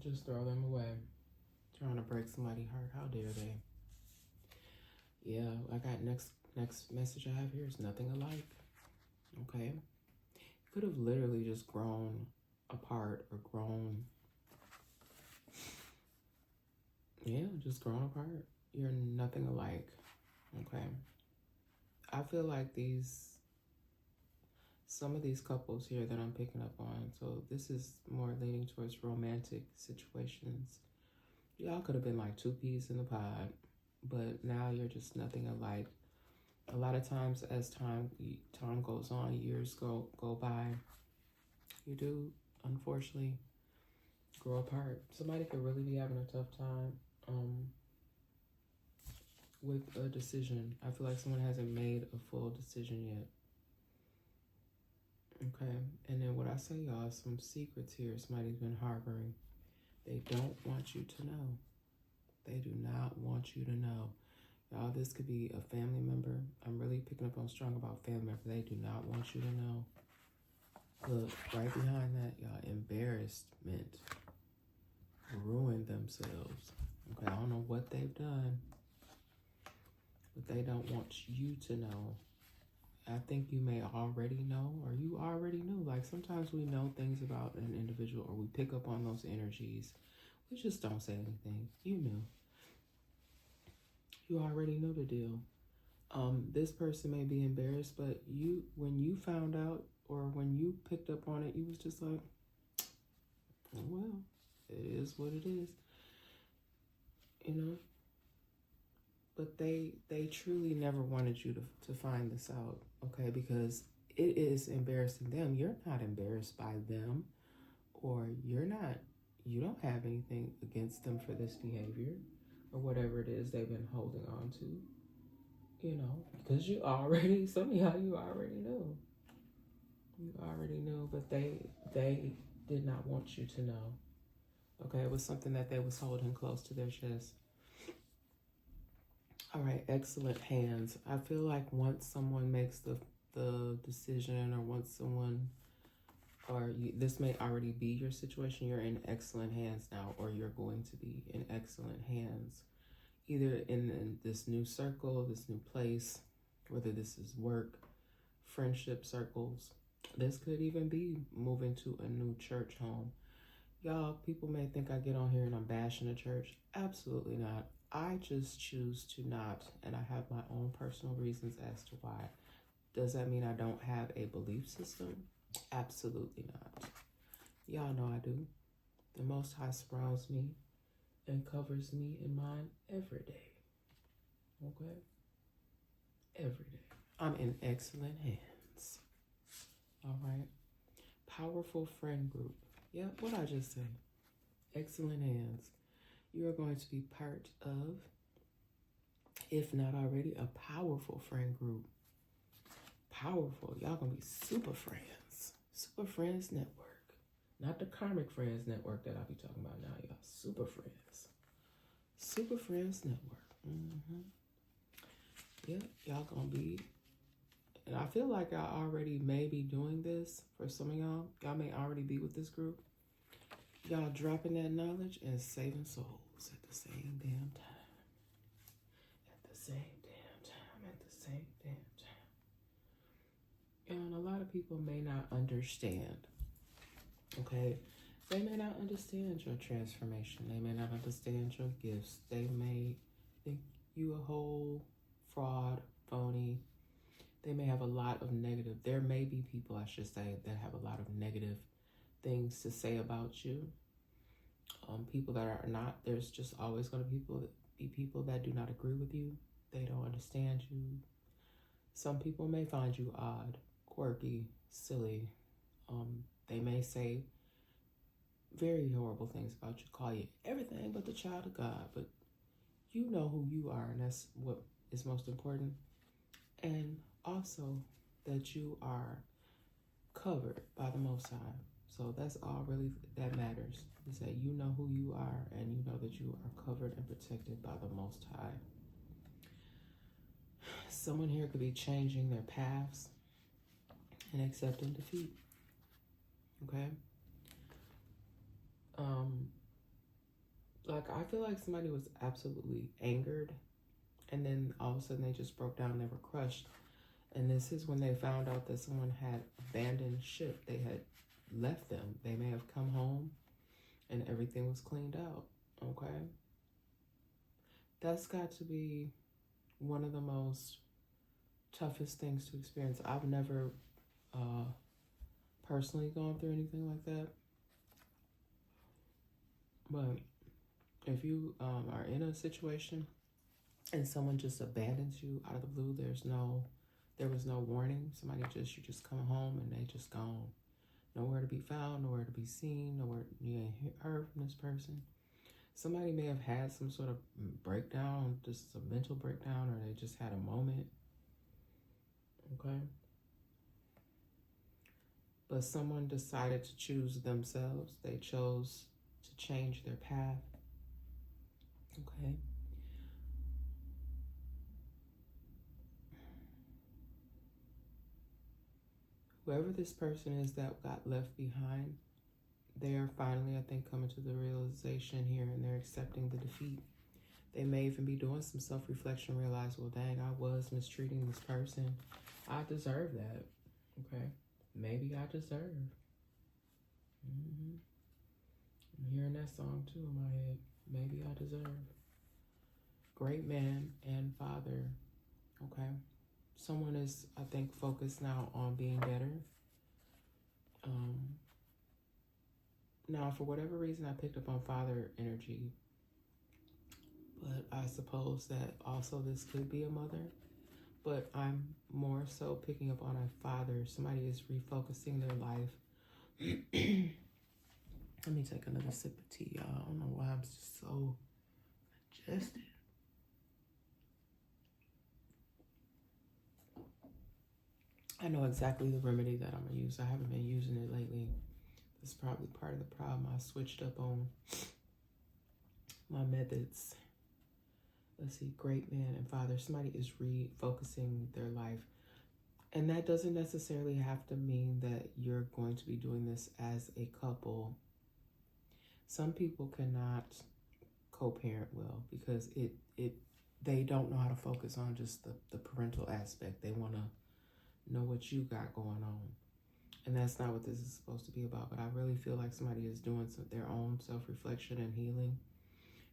Just throw them away. Trying to break somebody's heart. How dare they? Yeah, I got next message I have here is nothing alike. Okay? You could have literally just grown apart, or grown. Yeah, just grown apart. You're nothing alike. Okay? I feel like some of these couples here that I'm picking up on, so this is more leaning towards romantic situations. Y'all could have been like two peas in the pod, but now you're just nothing alike. A lot of times, as time goes on, years go by, you do unfortunately grow apart. Somebody could really be having a tough time with a decision. I feel like someone hasn't made a full decision yet. Okay, and then what I say, y'all, some secrets here somebody's been harboring. They don't want you to know. They do not want you to know. Y'all, this could be a family member. I'm really picking up on strong about family member. They do not want you to know. Look, right behind that, y'all, embarrassment. Ruined themselves. Okay, I don't know what they've done, but they don't want you to know. I think you may already know, or you already knew. Like, sometimes we know things about an individual, or we pick up on those energies. We just don't say anything. You knew. You already knew the deal. This person may be embarrassed, but when you found out, or when you picked up on it, you was just like, well, it is what it is. but they truly never wanted you to find this out, okay? Because it is embarrassing them. You're not embarrassed by them, or you don't have anything against them for this behavior or whatever it is they've been holding on to, because some of y'all, you already knew. You already knew, but they did not want you to know. Okay, it was something that they was holding close to their chest. All right, excellent hands. I feel like once someone makes the decision, or once someone, this may already be your situation, you're in excellent hands now, or you're going to be in excellent hands, either in this new circle, this new place, whether this is work, friendship circles. This could even be moving to a new church home. Y'all, people may think I get on here and I'm bashing the church. Absolutely not. I just choose to not, and I have my own personal reasons as to why. Does that mean I don't have a belief system? Absolutely not. Y'all know I do. The Most High surrounds me and covers me in mine every day. Okay? Every day. I'm in excellent hands. All right? Powerful friend group. Yep, what I just say? Excellent hands. You are going to be part of, if not already, a powerful friend group. Powerful. Y'all gonna be super friends. Super Friends Network. Not the Karmic Friends Network that I'll be talking about now, y'all. Super Friends. Super Friends Network. Yep, y'all gonna be. And I feel like I already may be doing this for some of y'all. Y'all may already be with this group. Y'all dropping that knowledge and saving souls at the same damn time. At the same damn time. At the same damn time. And a lot of people may not understand. Okay? They may not understand your transformation. They may not understand your gifts. They may think you a whole fraud, phony. They may have a lot of negative. There may be people, I should say, that have a lot of negative things to say about you. People that are not, there's just always going to be people that do not agree with you. They don't understand you. Some people may find you odd, quirky, silly. They may say very horrible things about you, call you everything but the child of God, but you know who you are, and that's what is most important. And also that you are covered by the Most High. So that's all really that matters, is that you know who you are, and you know that you are covered and protected by the Most High. Someone here could be changing their paths and accepting defeat. Okay? Like, I feel like somebody was absolutely angered, and then all of a sudden they just broke down, they were crushed. And this is when they found out that someone had abandoned ship. They had left them. They may have come home and everything was cleaned out. Okay? That's got to be one of the most toughest things to experience. I've never personally gone through anything like that. But if you are in a situation and someone just abandons you out of the blue, there was no warning. You just come home and they just gone. Nowhere to be found, nowhere to be seen, nowhere, you ain't heard from this person. Somebody may have had some sort of breakdown, just a mental breakdown, or they just had a moment. Okay? But someone decided to choose themselves. They chose to change their path. Okay? Whoever this person is that got left behind, they are finally, I think, coming to the realization here, and they're accepting the defeat. They may even be doing some self-reflection, realize, well, dang, I was mistreating this person. I deserve that. Okay? Maybe I deserve. I'm hearing that song too in my head. Maybe I deserve. Great man and father. Okay? Someone is, I think, focused now on being better. Now, for whatever reason, I picked up on father energy. But I suppose that also this could be a mother. But I'm more so picking up on a father. Somebody is refocusing their life. Let me take another sip of tea, y'all. I don't know why I'm just so congested. I know exactly the remedy that I'm gonna use. I haven't been using it lately. That's probably part of the problem. I switched up on my methods. Let's see, great man and father. Somebody is refocusing their life. And that doesn't necessarily have to mean that you're going to be doing this as a couple. Some people cannot co-parent well because they don't know how to focus on just the parental aspect. They want to know what you got going on. And that's not what this is supposed to be about. But I really feel like somebody is doing their own self-reflection and healing.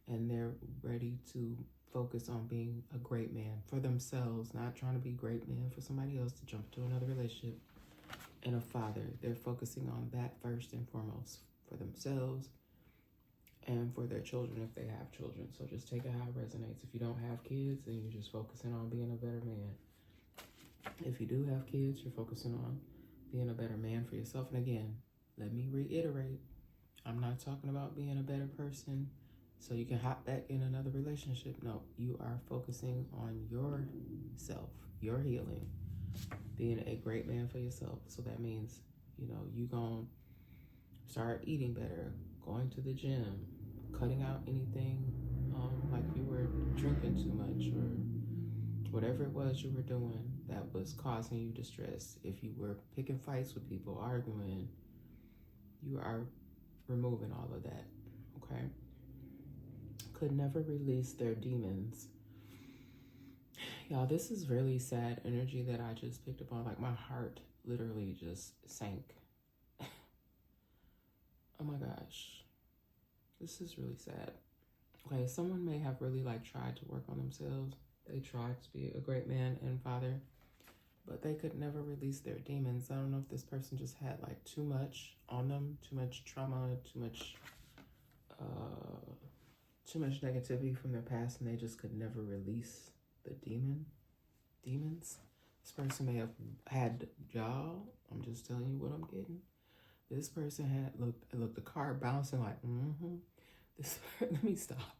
And they're ready to focus on being a great man for themselves, not trying to be a great man for somebody else to jump into another relationship. And a father, they're focusing on that first and foremost for themselves and for their children if they have children. So just take it how it resonates. If you don't have kids, then you're just focusing on being a better man. If you do have kids, you're focusing on being a better man for yourself. And again, let me reiterate, I'm not talking about being a better person so you can hop back in another relationship. No, you are focusing on yourself, your healing, being a great man for yourself. So that means, you gonna start eating better, going to the gym, cutting out anything like you were drinking too much or whatever it was you were doing that was causing you distress. If you were picking fights with people, arguing, you are removing all of that, okay? Could never release their demons. Y'all, this is really sad energy that I just picked up on. Like my heart literally just sank. Oh my gosh. This is really sad. Okay, someone may have really tried to work on themselves. They tried to be a great man and father, but they could never release their demons. I don't know if this person just had too much on them, too much trauma, too much negativity from their past, and they just could never release the demons. This person may have had, y'all, I'm just telling you what I'm getting. This person had, look, the card bouncing let me stop.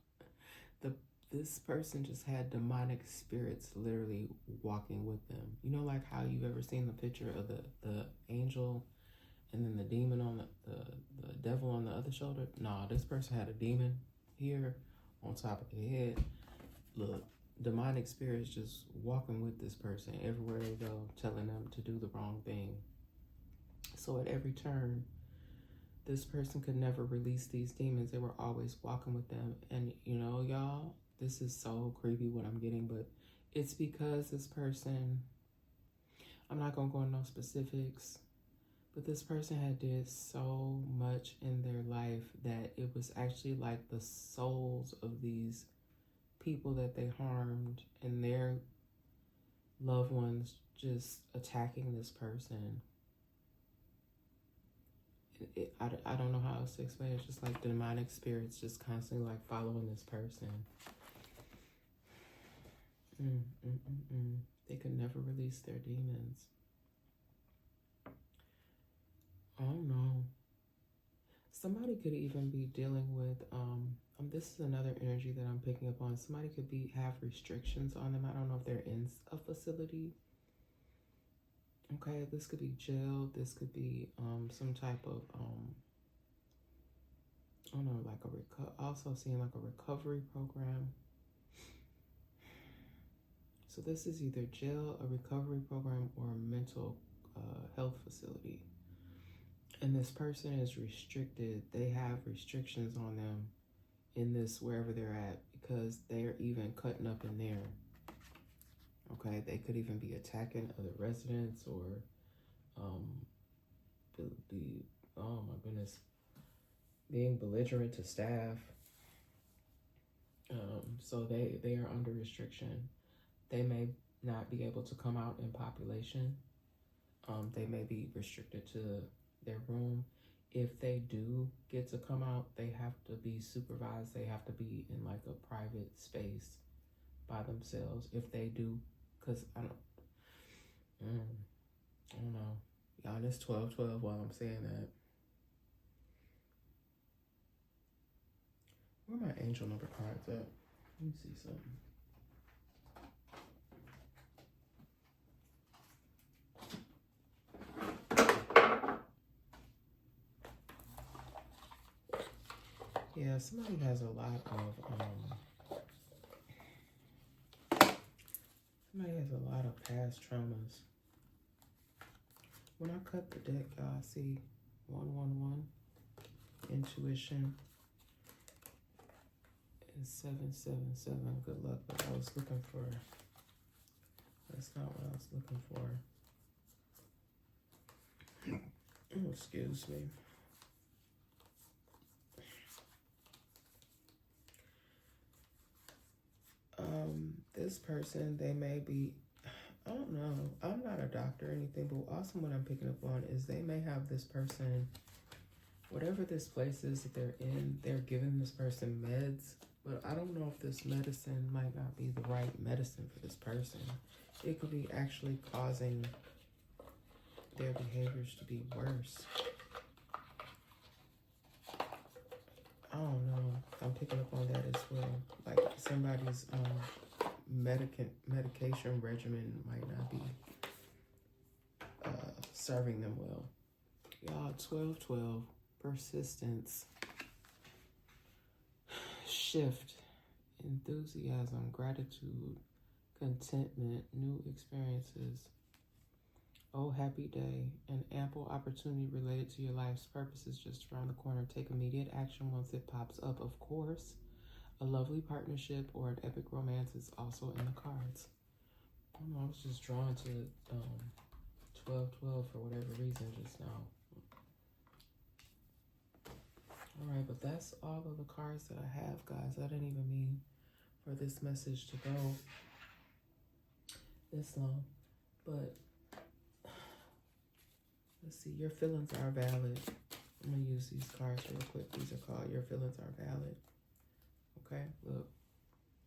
This person just had demonic spirits literally walking with them. You know, like how you've ever seen the picture of the angel and then the demon on the devil on the other shoulder? No, this person had a demon here on top of their head. Look, demonic spirits just walking with this person everywhere they go, telling them to do the wrong thing. So at every turn, this person could never release these demons. They were always walking with them. And y'all, this is so creepy what I'm getting, but it's because this person, I'm not gonna go into no specifics, but this person had did so much in their life that it was actually like the souls of these people that they harmed and their loved ones just attacking this person. I don't know how else to explain it. It's just like demonic spirits just constantly following this person. They could never release their demons. Oh no. Somebody could even be dealing with, this is another energy that I'm picking up on. Somebody could have restrictions on them. I don't know if they're in a facility. Okay, this could be jail. This could be some type of, I don't know, also seeing a recovery program. So this is either jail, a recovery program, or a mental health facility. And this person is restricted. They have restrictions on them in this, wherever they're at, because they're even cutting up in there. Okay, they could even be attacking other residents or oh my goodness, being belligerent to staff. So they are under restriction. They may not be able to come out in population. They may be restricted to their room. if they do get to come out, they have to be supervised. They have to be in like a private space by themselves. If they do, because I don't know. Y'all, it's 12:12 while I'm saying that. Where my angel number cards at? Let me see something. Yeah, somebody has a lot of past traumas. When I cut the deck, y'all see 111, intuition, and 777. Good luck, but I was looking for. That's not what I was looking for. Oh, excuse me. This person, they may be, I don't know, I'm not a doctor or anything, but also what I'm picking up on is they may have this person, whatever this place is that they're in, they're giving this person meds, but I don't know if this medicine might not be the right medicine for this person. It could be actually causing their behaviors to be worse. I don't know. I'm picking up on that as well. Like somebody's medication regimen might not be serving them well. Y'all, 12:12, persistence, shift, enthusiasm, gratitude, contentment, new experiences. Oh, happy day. An ample opportunity related to your life's purpose is just around the corner. Take immediate action once it pops up, of course. A lovely partnership or an epic romance is also in the cards. I don't know, I was just drawn to 12:12 for whatever reason just now. Alright, but that's all of the cards that I have, guys. I didn't even mean for this message to go this long. But let's see, your feelings are valid. I'm going to use these cards real quick. These are called Your Feelings Are Valid. Okay, look.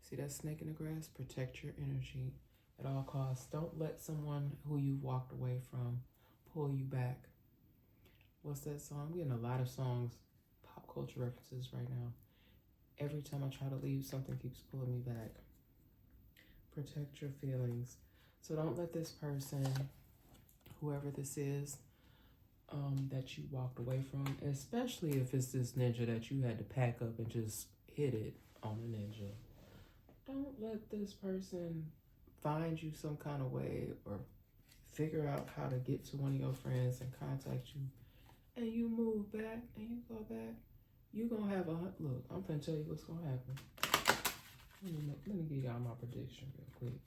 See that snake in the grass? Protect your energy at all costs. Don't let someone who you've walked away from pull you back. What's that song? I'm getting a lot of songs, pop culture references right now. Every time I try to leave, something keeps pulling me back. Protect your feelings. So don't let this person, whoever this is, that you walked away from, especially if it's this ninja that you had to pack up and just hit it on the ninja. Don't let this person find you some kind of way or figure out how to get to one of your friends and contact you, and you move back and you go back. You're gonna have look, I'm gonna tell you what's gonna happen. Let me give y'all my prediction real quick.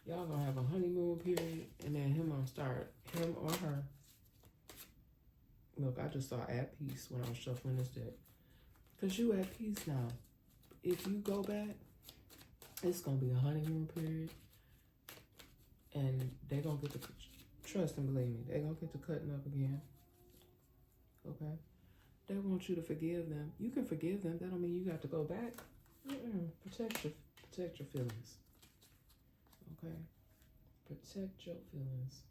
Y'all gonna have a honeymoon period, and then him or her. Look, I just saw at peace when I was shuffling this deck. Because you at peace now. If you go back, it's going to be a honeymoon period. And they're going to get to, trust and believe me, they're going to get to cutting up again. Okay? They want you to forgive them. You can forgive them. That don't mean you got to go back. Protect your feelings. Okay? Protect your feelings.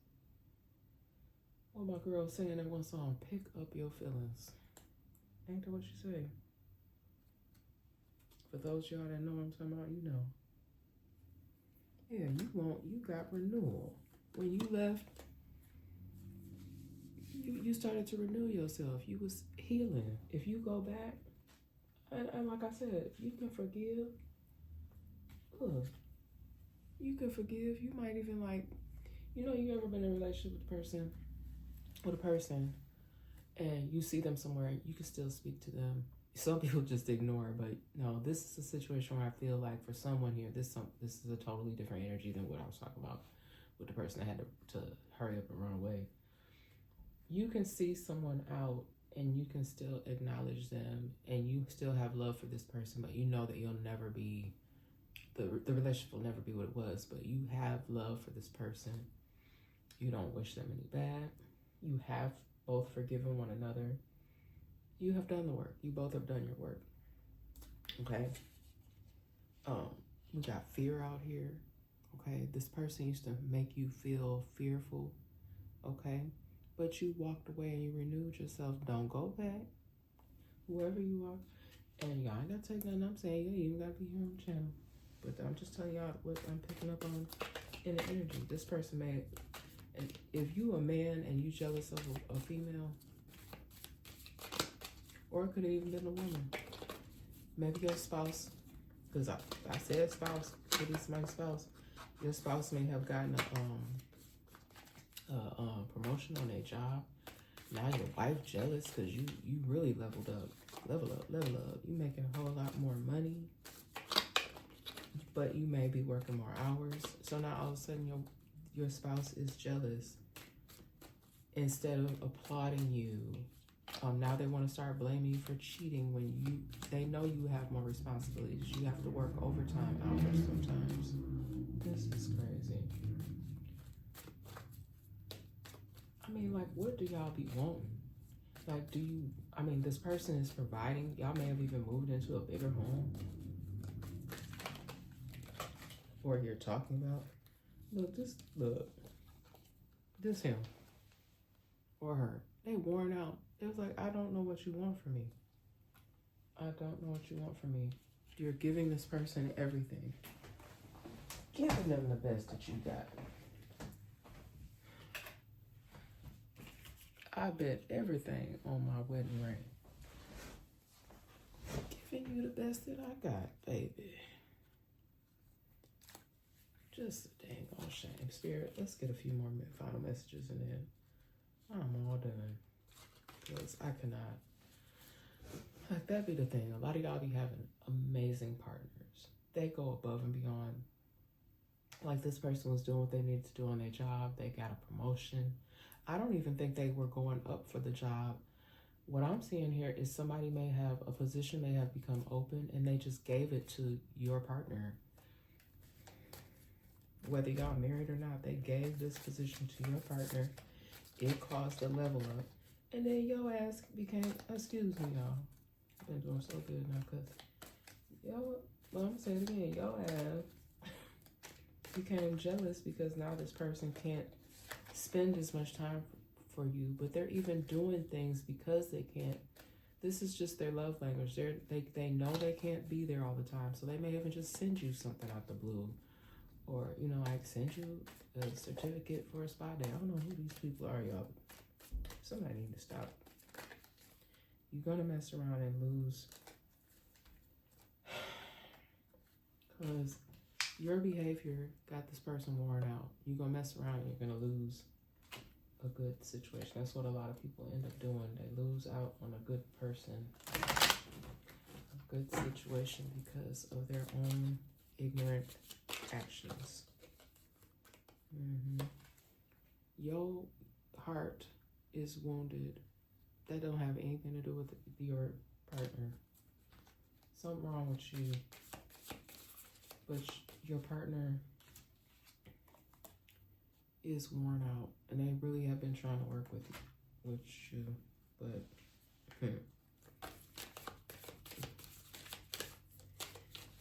What my girl saying in one song, pick up your feelings. Ain't that what she say? For those y'all that know what I'm talking about, you know. Yeah, you got renewal. When you left, you started to renew yourself. You was healing. If you go back, and like I said, you can forgive. Look, you can forgive. You might even you ever been in a relationship with a person and you see them somewhere, you can still speak to them. Some people just ignore, but no, this is a situation where I feel like for someone here, this is a totally different energy than what I was talking about with the person that had to hurry up and run away. You can see someone out and you can still acknowledge them and you still have love for this person, but you know that you'll never be, the relationship will never be what it was, but you have love for this person. You don't wish them any bad. You have both forgiven one another. You have done the work. You both have done your work. Okay. We got fear out here. Okay. This person used to make you feel fearful. Okay. But you walked away and you renewed yourself. Don't go back. Whoever you are. And y'all ain't gotta take nothing I'm saying. You ain't even gotta be here on the channel. But I'm just telling y'all what I'm picking up on in the energy. This person may, and if you a man and you jealous of a female, or it could have even been a woman. Maybe your spouse, because I said spouse, could be somebody's spouse. Your spouse may have gotten a promotion on their job. Now your wife jealous because you really leveled up. Level up. You making a whole lot more money. But you may be working more hours. So now all of a sudden your spouse is jealous. Instead of applauding you, now they want to start blaming you for cheating when they know you have more responsibilities. You have to work overtime hours sometimes. This is crazy. I mean, like, what do y'all be wanting? Like, this person is providing. Y'all may have even moved into a bigger home. Or you're talking about. Look, this him. Or her. They worn out. It was like, I don't know what you want from me. I don't know what you want from me. You're giving this person everything. Giving them the best that you got. I bet everything on my wedding ring. Giving you the best that I got, baby. Just a dang on shame. Spirit, let's get a few more final messages and then I'm all done. Because I cannot. Like, that be the thing. A lot of y'all be having amazing partners. They go above and beyond. Like, this person was doing what they needed to do on their job. They got a promotion. I don't even think they were going up for the job. What I'm seeing here is somebody may have, a position may have become open and they just gave it to your partner. Whether y'all married or not, they gave this position to your partner. It caused a level up. And then your ass became, excuse me, y'all. I've been doing so good now, because well, I'm going to say it again. Your ass became jealous because now this person can't spend as much time for you, but they're even doing things because they can't. This is just their love language. They know they can't be there all the time, so they may even just send you something out the blue. Or, I send you a certificate for a spa day. I don't know who these people are, y'all. Somebody need to stop. You're going to mess around and lose. Because your behavior got this person worn out. You're going to mess around and you're going to lose a good situation. That's what a lot of people end up doing. They lose out on a good person, a good situation because of their own ignorant actions. Your heart is wounded. That don't have anything to do with your partner. Something wrong with you. But your partner is worn out, and they really have been trying to work with you, but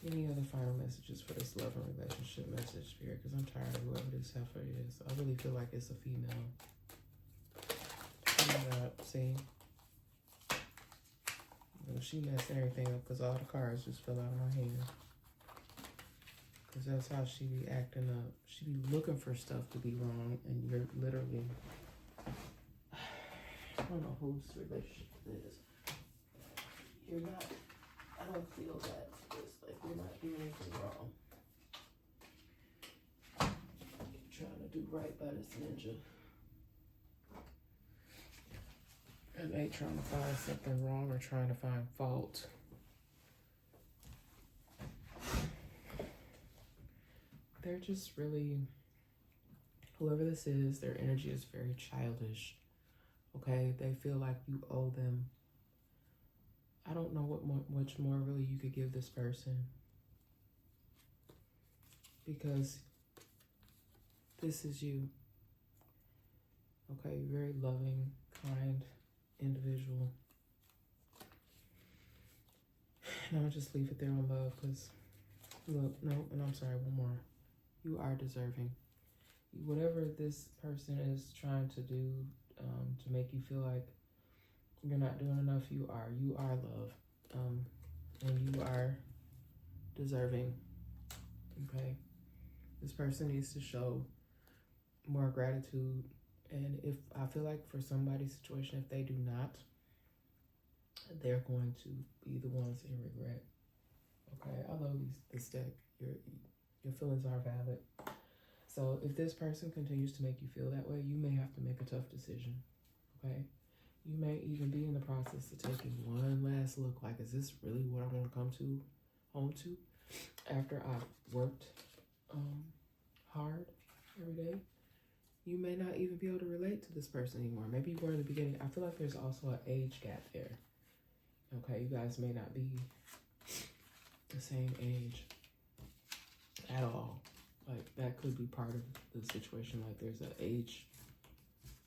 any other final messages for this love and relationship message, Spirit? Because I'm tired of whoever this heifer is. I really feel like it's a female. Oh my God, see? She messed everything up because all the cards just fell out of my hand. Because that's how she be acting up. She be looking for stuff to be wrong, and you're literally, I don't know whose relationship it is. You're not, I don't feel that. It's like you're not doing anything wrong. You're trying to do right by this ninja. And they trying to find something wrong or trying to find fault. They're just really, whoever this is, their energy is very childish. Okay? They feel like you owe them. I don't know what much more really you could give this person. Because this is you. Okay? Very loving, kind individual. And I'll just leave it there on love because, look, no, and I'm sorry, one more. You are deserving. Whatever this person is trying to do to make you feel like you're not doing enough, you are. You are love. And you are deserving. Okay? This person needs to show more gratitude. And if I feel like for somebody's situation, if they do not, they're going to be the ones in regret. Okay, I love this deck. Your feelings are valid. So if this person continues to make you feel that way, you may have to make a tough decision. Okay, you may even be in the process of taking one last look. Like, is this really what I want to come home to? After I've worked hard every day, you may not even be able to relate to this person anymore. Maybe you were in the beginning. I feel like there's also an age gap there. Okay, you guys may not be the same age at all. Like, that could be part of the situation. Like, there's an age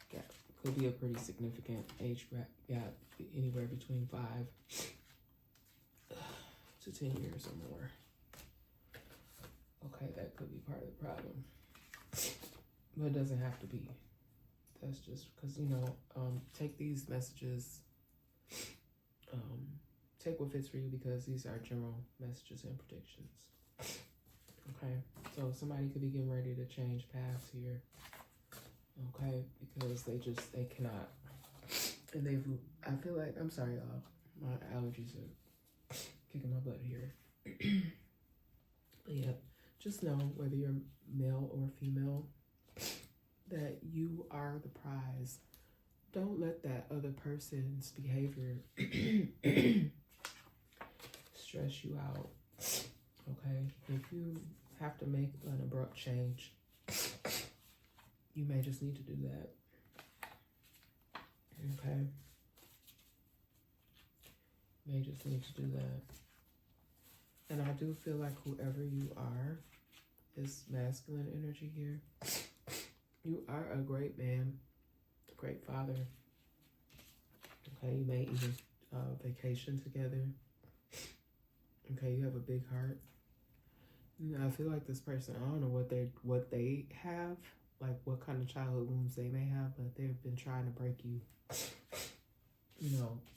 gap. Could be a pretty significant age gap, anywhere between 5 to 10 years or more. Okay, that could be part of the problem. But it doesn't have to be. That's just because, take these messages, take what fits for you, because these are general messages and predictions. Okay, so somebody could be getting ready to change paths here. Okay, because they cannot. And I feel like, I'm sorry, y'all, my allergies are kicking my butt here. But yeah, just know, whether you're male or female, that you are the prize. Don't let that other person's behavior stress you out. Okay, if you have to make an abrupt change, you may just need to do that. Okay, you may just need to do that. And I do feel like whoever you are is masculine energy here. You are a great man, a great father. Okay, you may even vacation together. Okay, you have a big heart. I feel like this person, I don't know what they have, like what kind of childhood wounds they may have, but they've been trying to break you,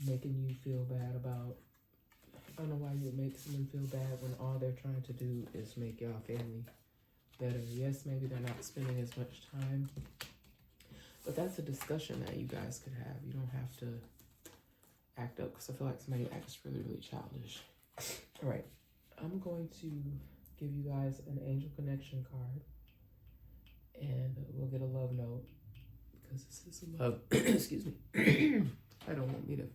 making you feel bad about. I don't know why you would make someone feel bad when all they're trying to do is make y'all family better. Yes, maybe they're not spending as much time, but that's a discussion that you guys could have. You don't have to act up, because I feel like somebody acts really, really childish. All right, I'm going to give you guys an angel connection card, and we'll get a love note, because this is a love. Excuse me. I don't want me to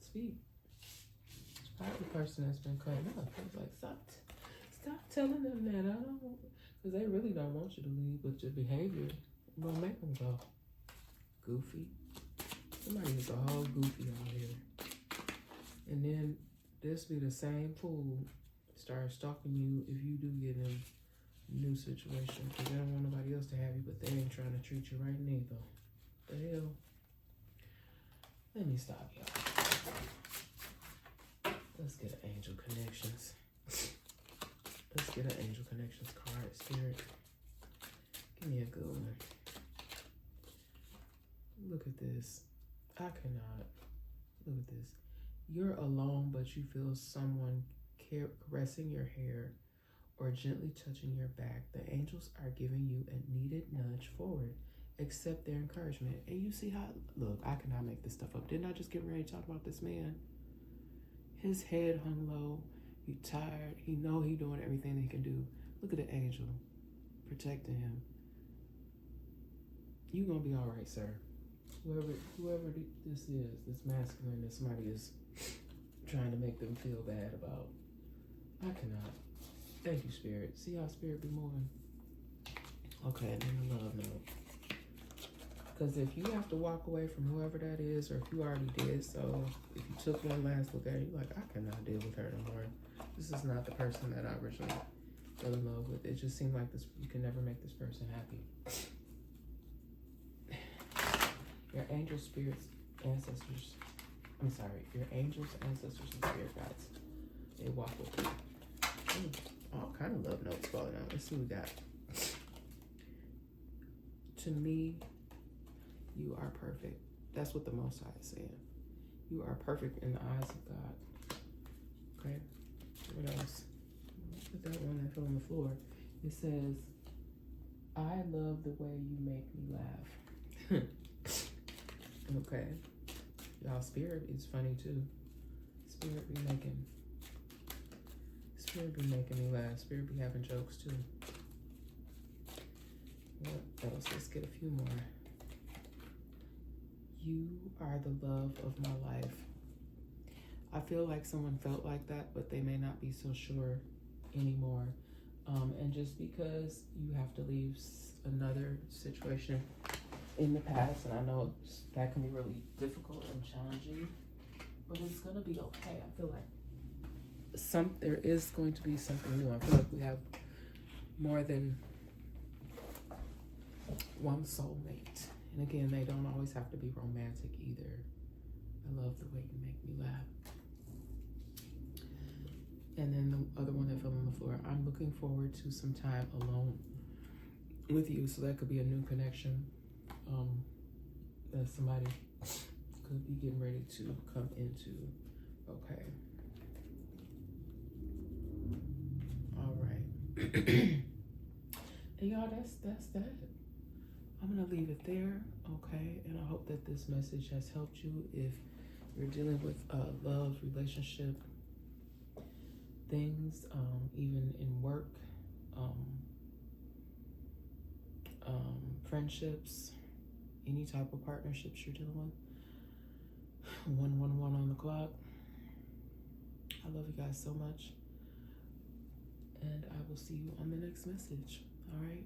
speak. It's probably the person that's been cutting up. I was like, stop telling them that. I don't, because they really don't want you to leave, but your behavior will make them go goofy. Somebody is a whole goofy out here. And then this be the same fool start stalking you if you do get in a new situation, because they don't want nobody else to have you, but they ain't trying to treat you right neither. The hell? Let me stop, y'all. Let's get an angel connections. Let's get an angel connections card, Spirit. Give me a good one. Look at this. I cannot. Look at this. You're alone, but you feel someone caressing your hair or gently touching your back. The angels are giving you a needed nudge forward. Accept their encouragement. And you see how, look, I cannot make this stuff up. Didn't I just get ready to talk about this man? His head hung low. He tired. He know he doing everything that he can do. Look at the angel protecting him. You gonna be all right, sir. Whoever this is, this masculine that somebody is trying to make them feel bad about. I cannot. Thank you, Spirit. See how Spirit be moving? Okay, and then the love note. Because if you have to walk away from whoever that is, or if you already did so, if you took one last look at it, you're like, I cannot deal with her no more. This is not the person that I originally fell in love with. It just seemed like this. You can never make this person happy. Your angels, spirits, ancestors. I'm sorry. Your angels, ancestors, and spirit guides They walk with you. Ooh, all kind of love notes falling out. Let's see what we got. To me, you are perfect. That's what the Most High is saying. You are perfect in the eyes of God. Okay? What else? Put that one that fell on the floor. It says, I love the way you make me laugh. Okay. Y'all, spirit is funny too. Spirit be making me laugh. Spirit be having jokes too. What else? Let's get a few more. You are the love of my life. I feel like someone felt like that, but they may not be so sure anymore. And just because you have to leave another situation in the past, and I know that can be really difficult and challenging, but it's gonna be okay. I feel like there is going to be something new. I feel like we have more than one soulmate. And again, they don't always have to be romantic either. I love the way you make me laugh. And then the other one that fell on the floor, I'm looking forward to some time alone with you. So that could be a new connection that somebody could be getting ready to come into. Okay. All right. And y'all, that's that. I'm gonna leave it there, okay? And I hope that this message has helped you if you're dealing with love, relationship, things, even in work, friendships, any type of partnerships you're dealing with. 111 on the clock. I love you guys so much. And I will see you on the next message. All right.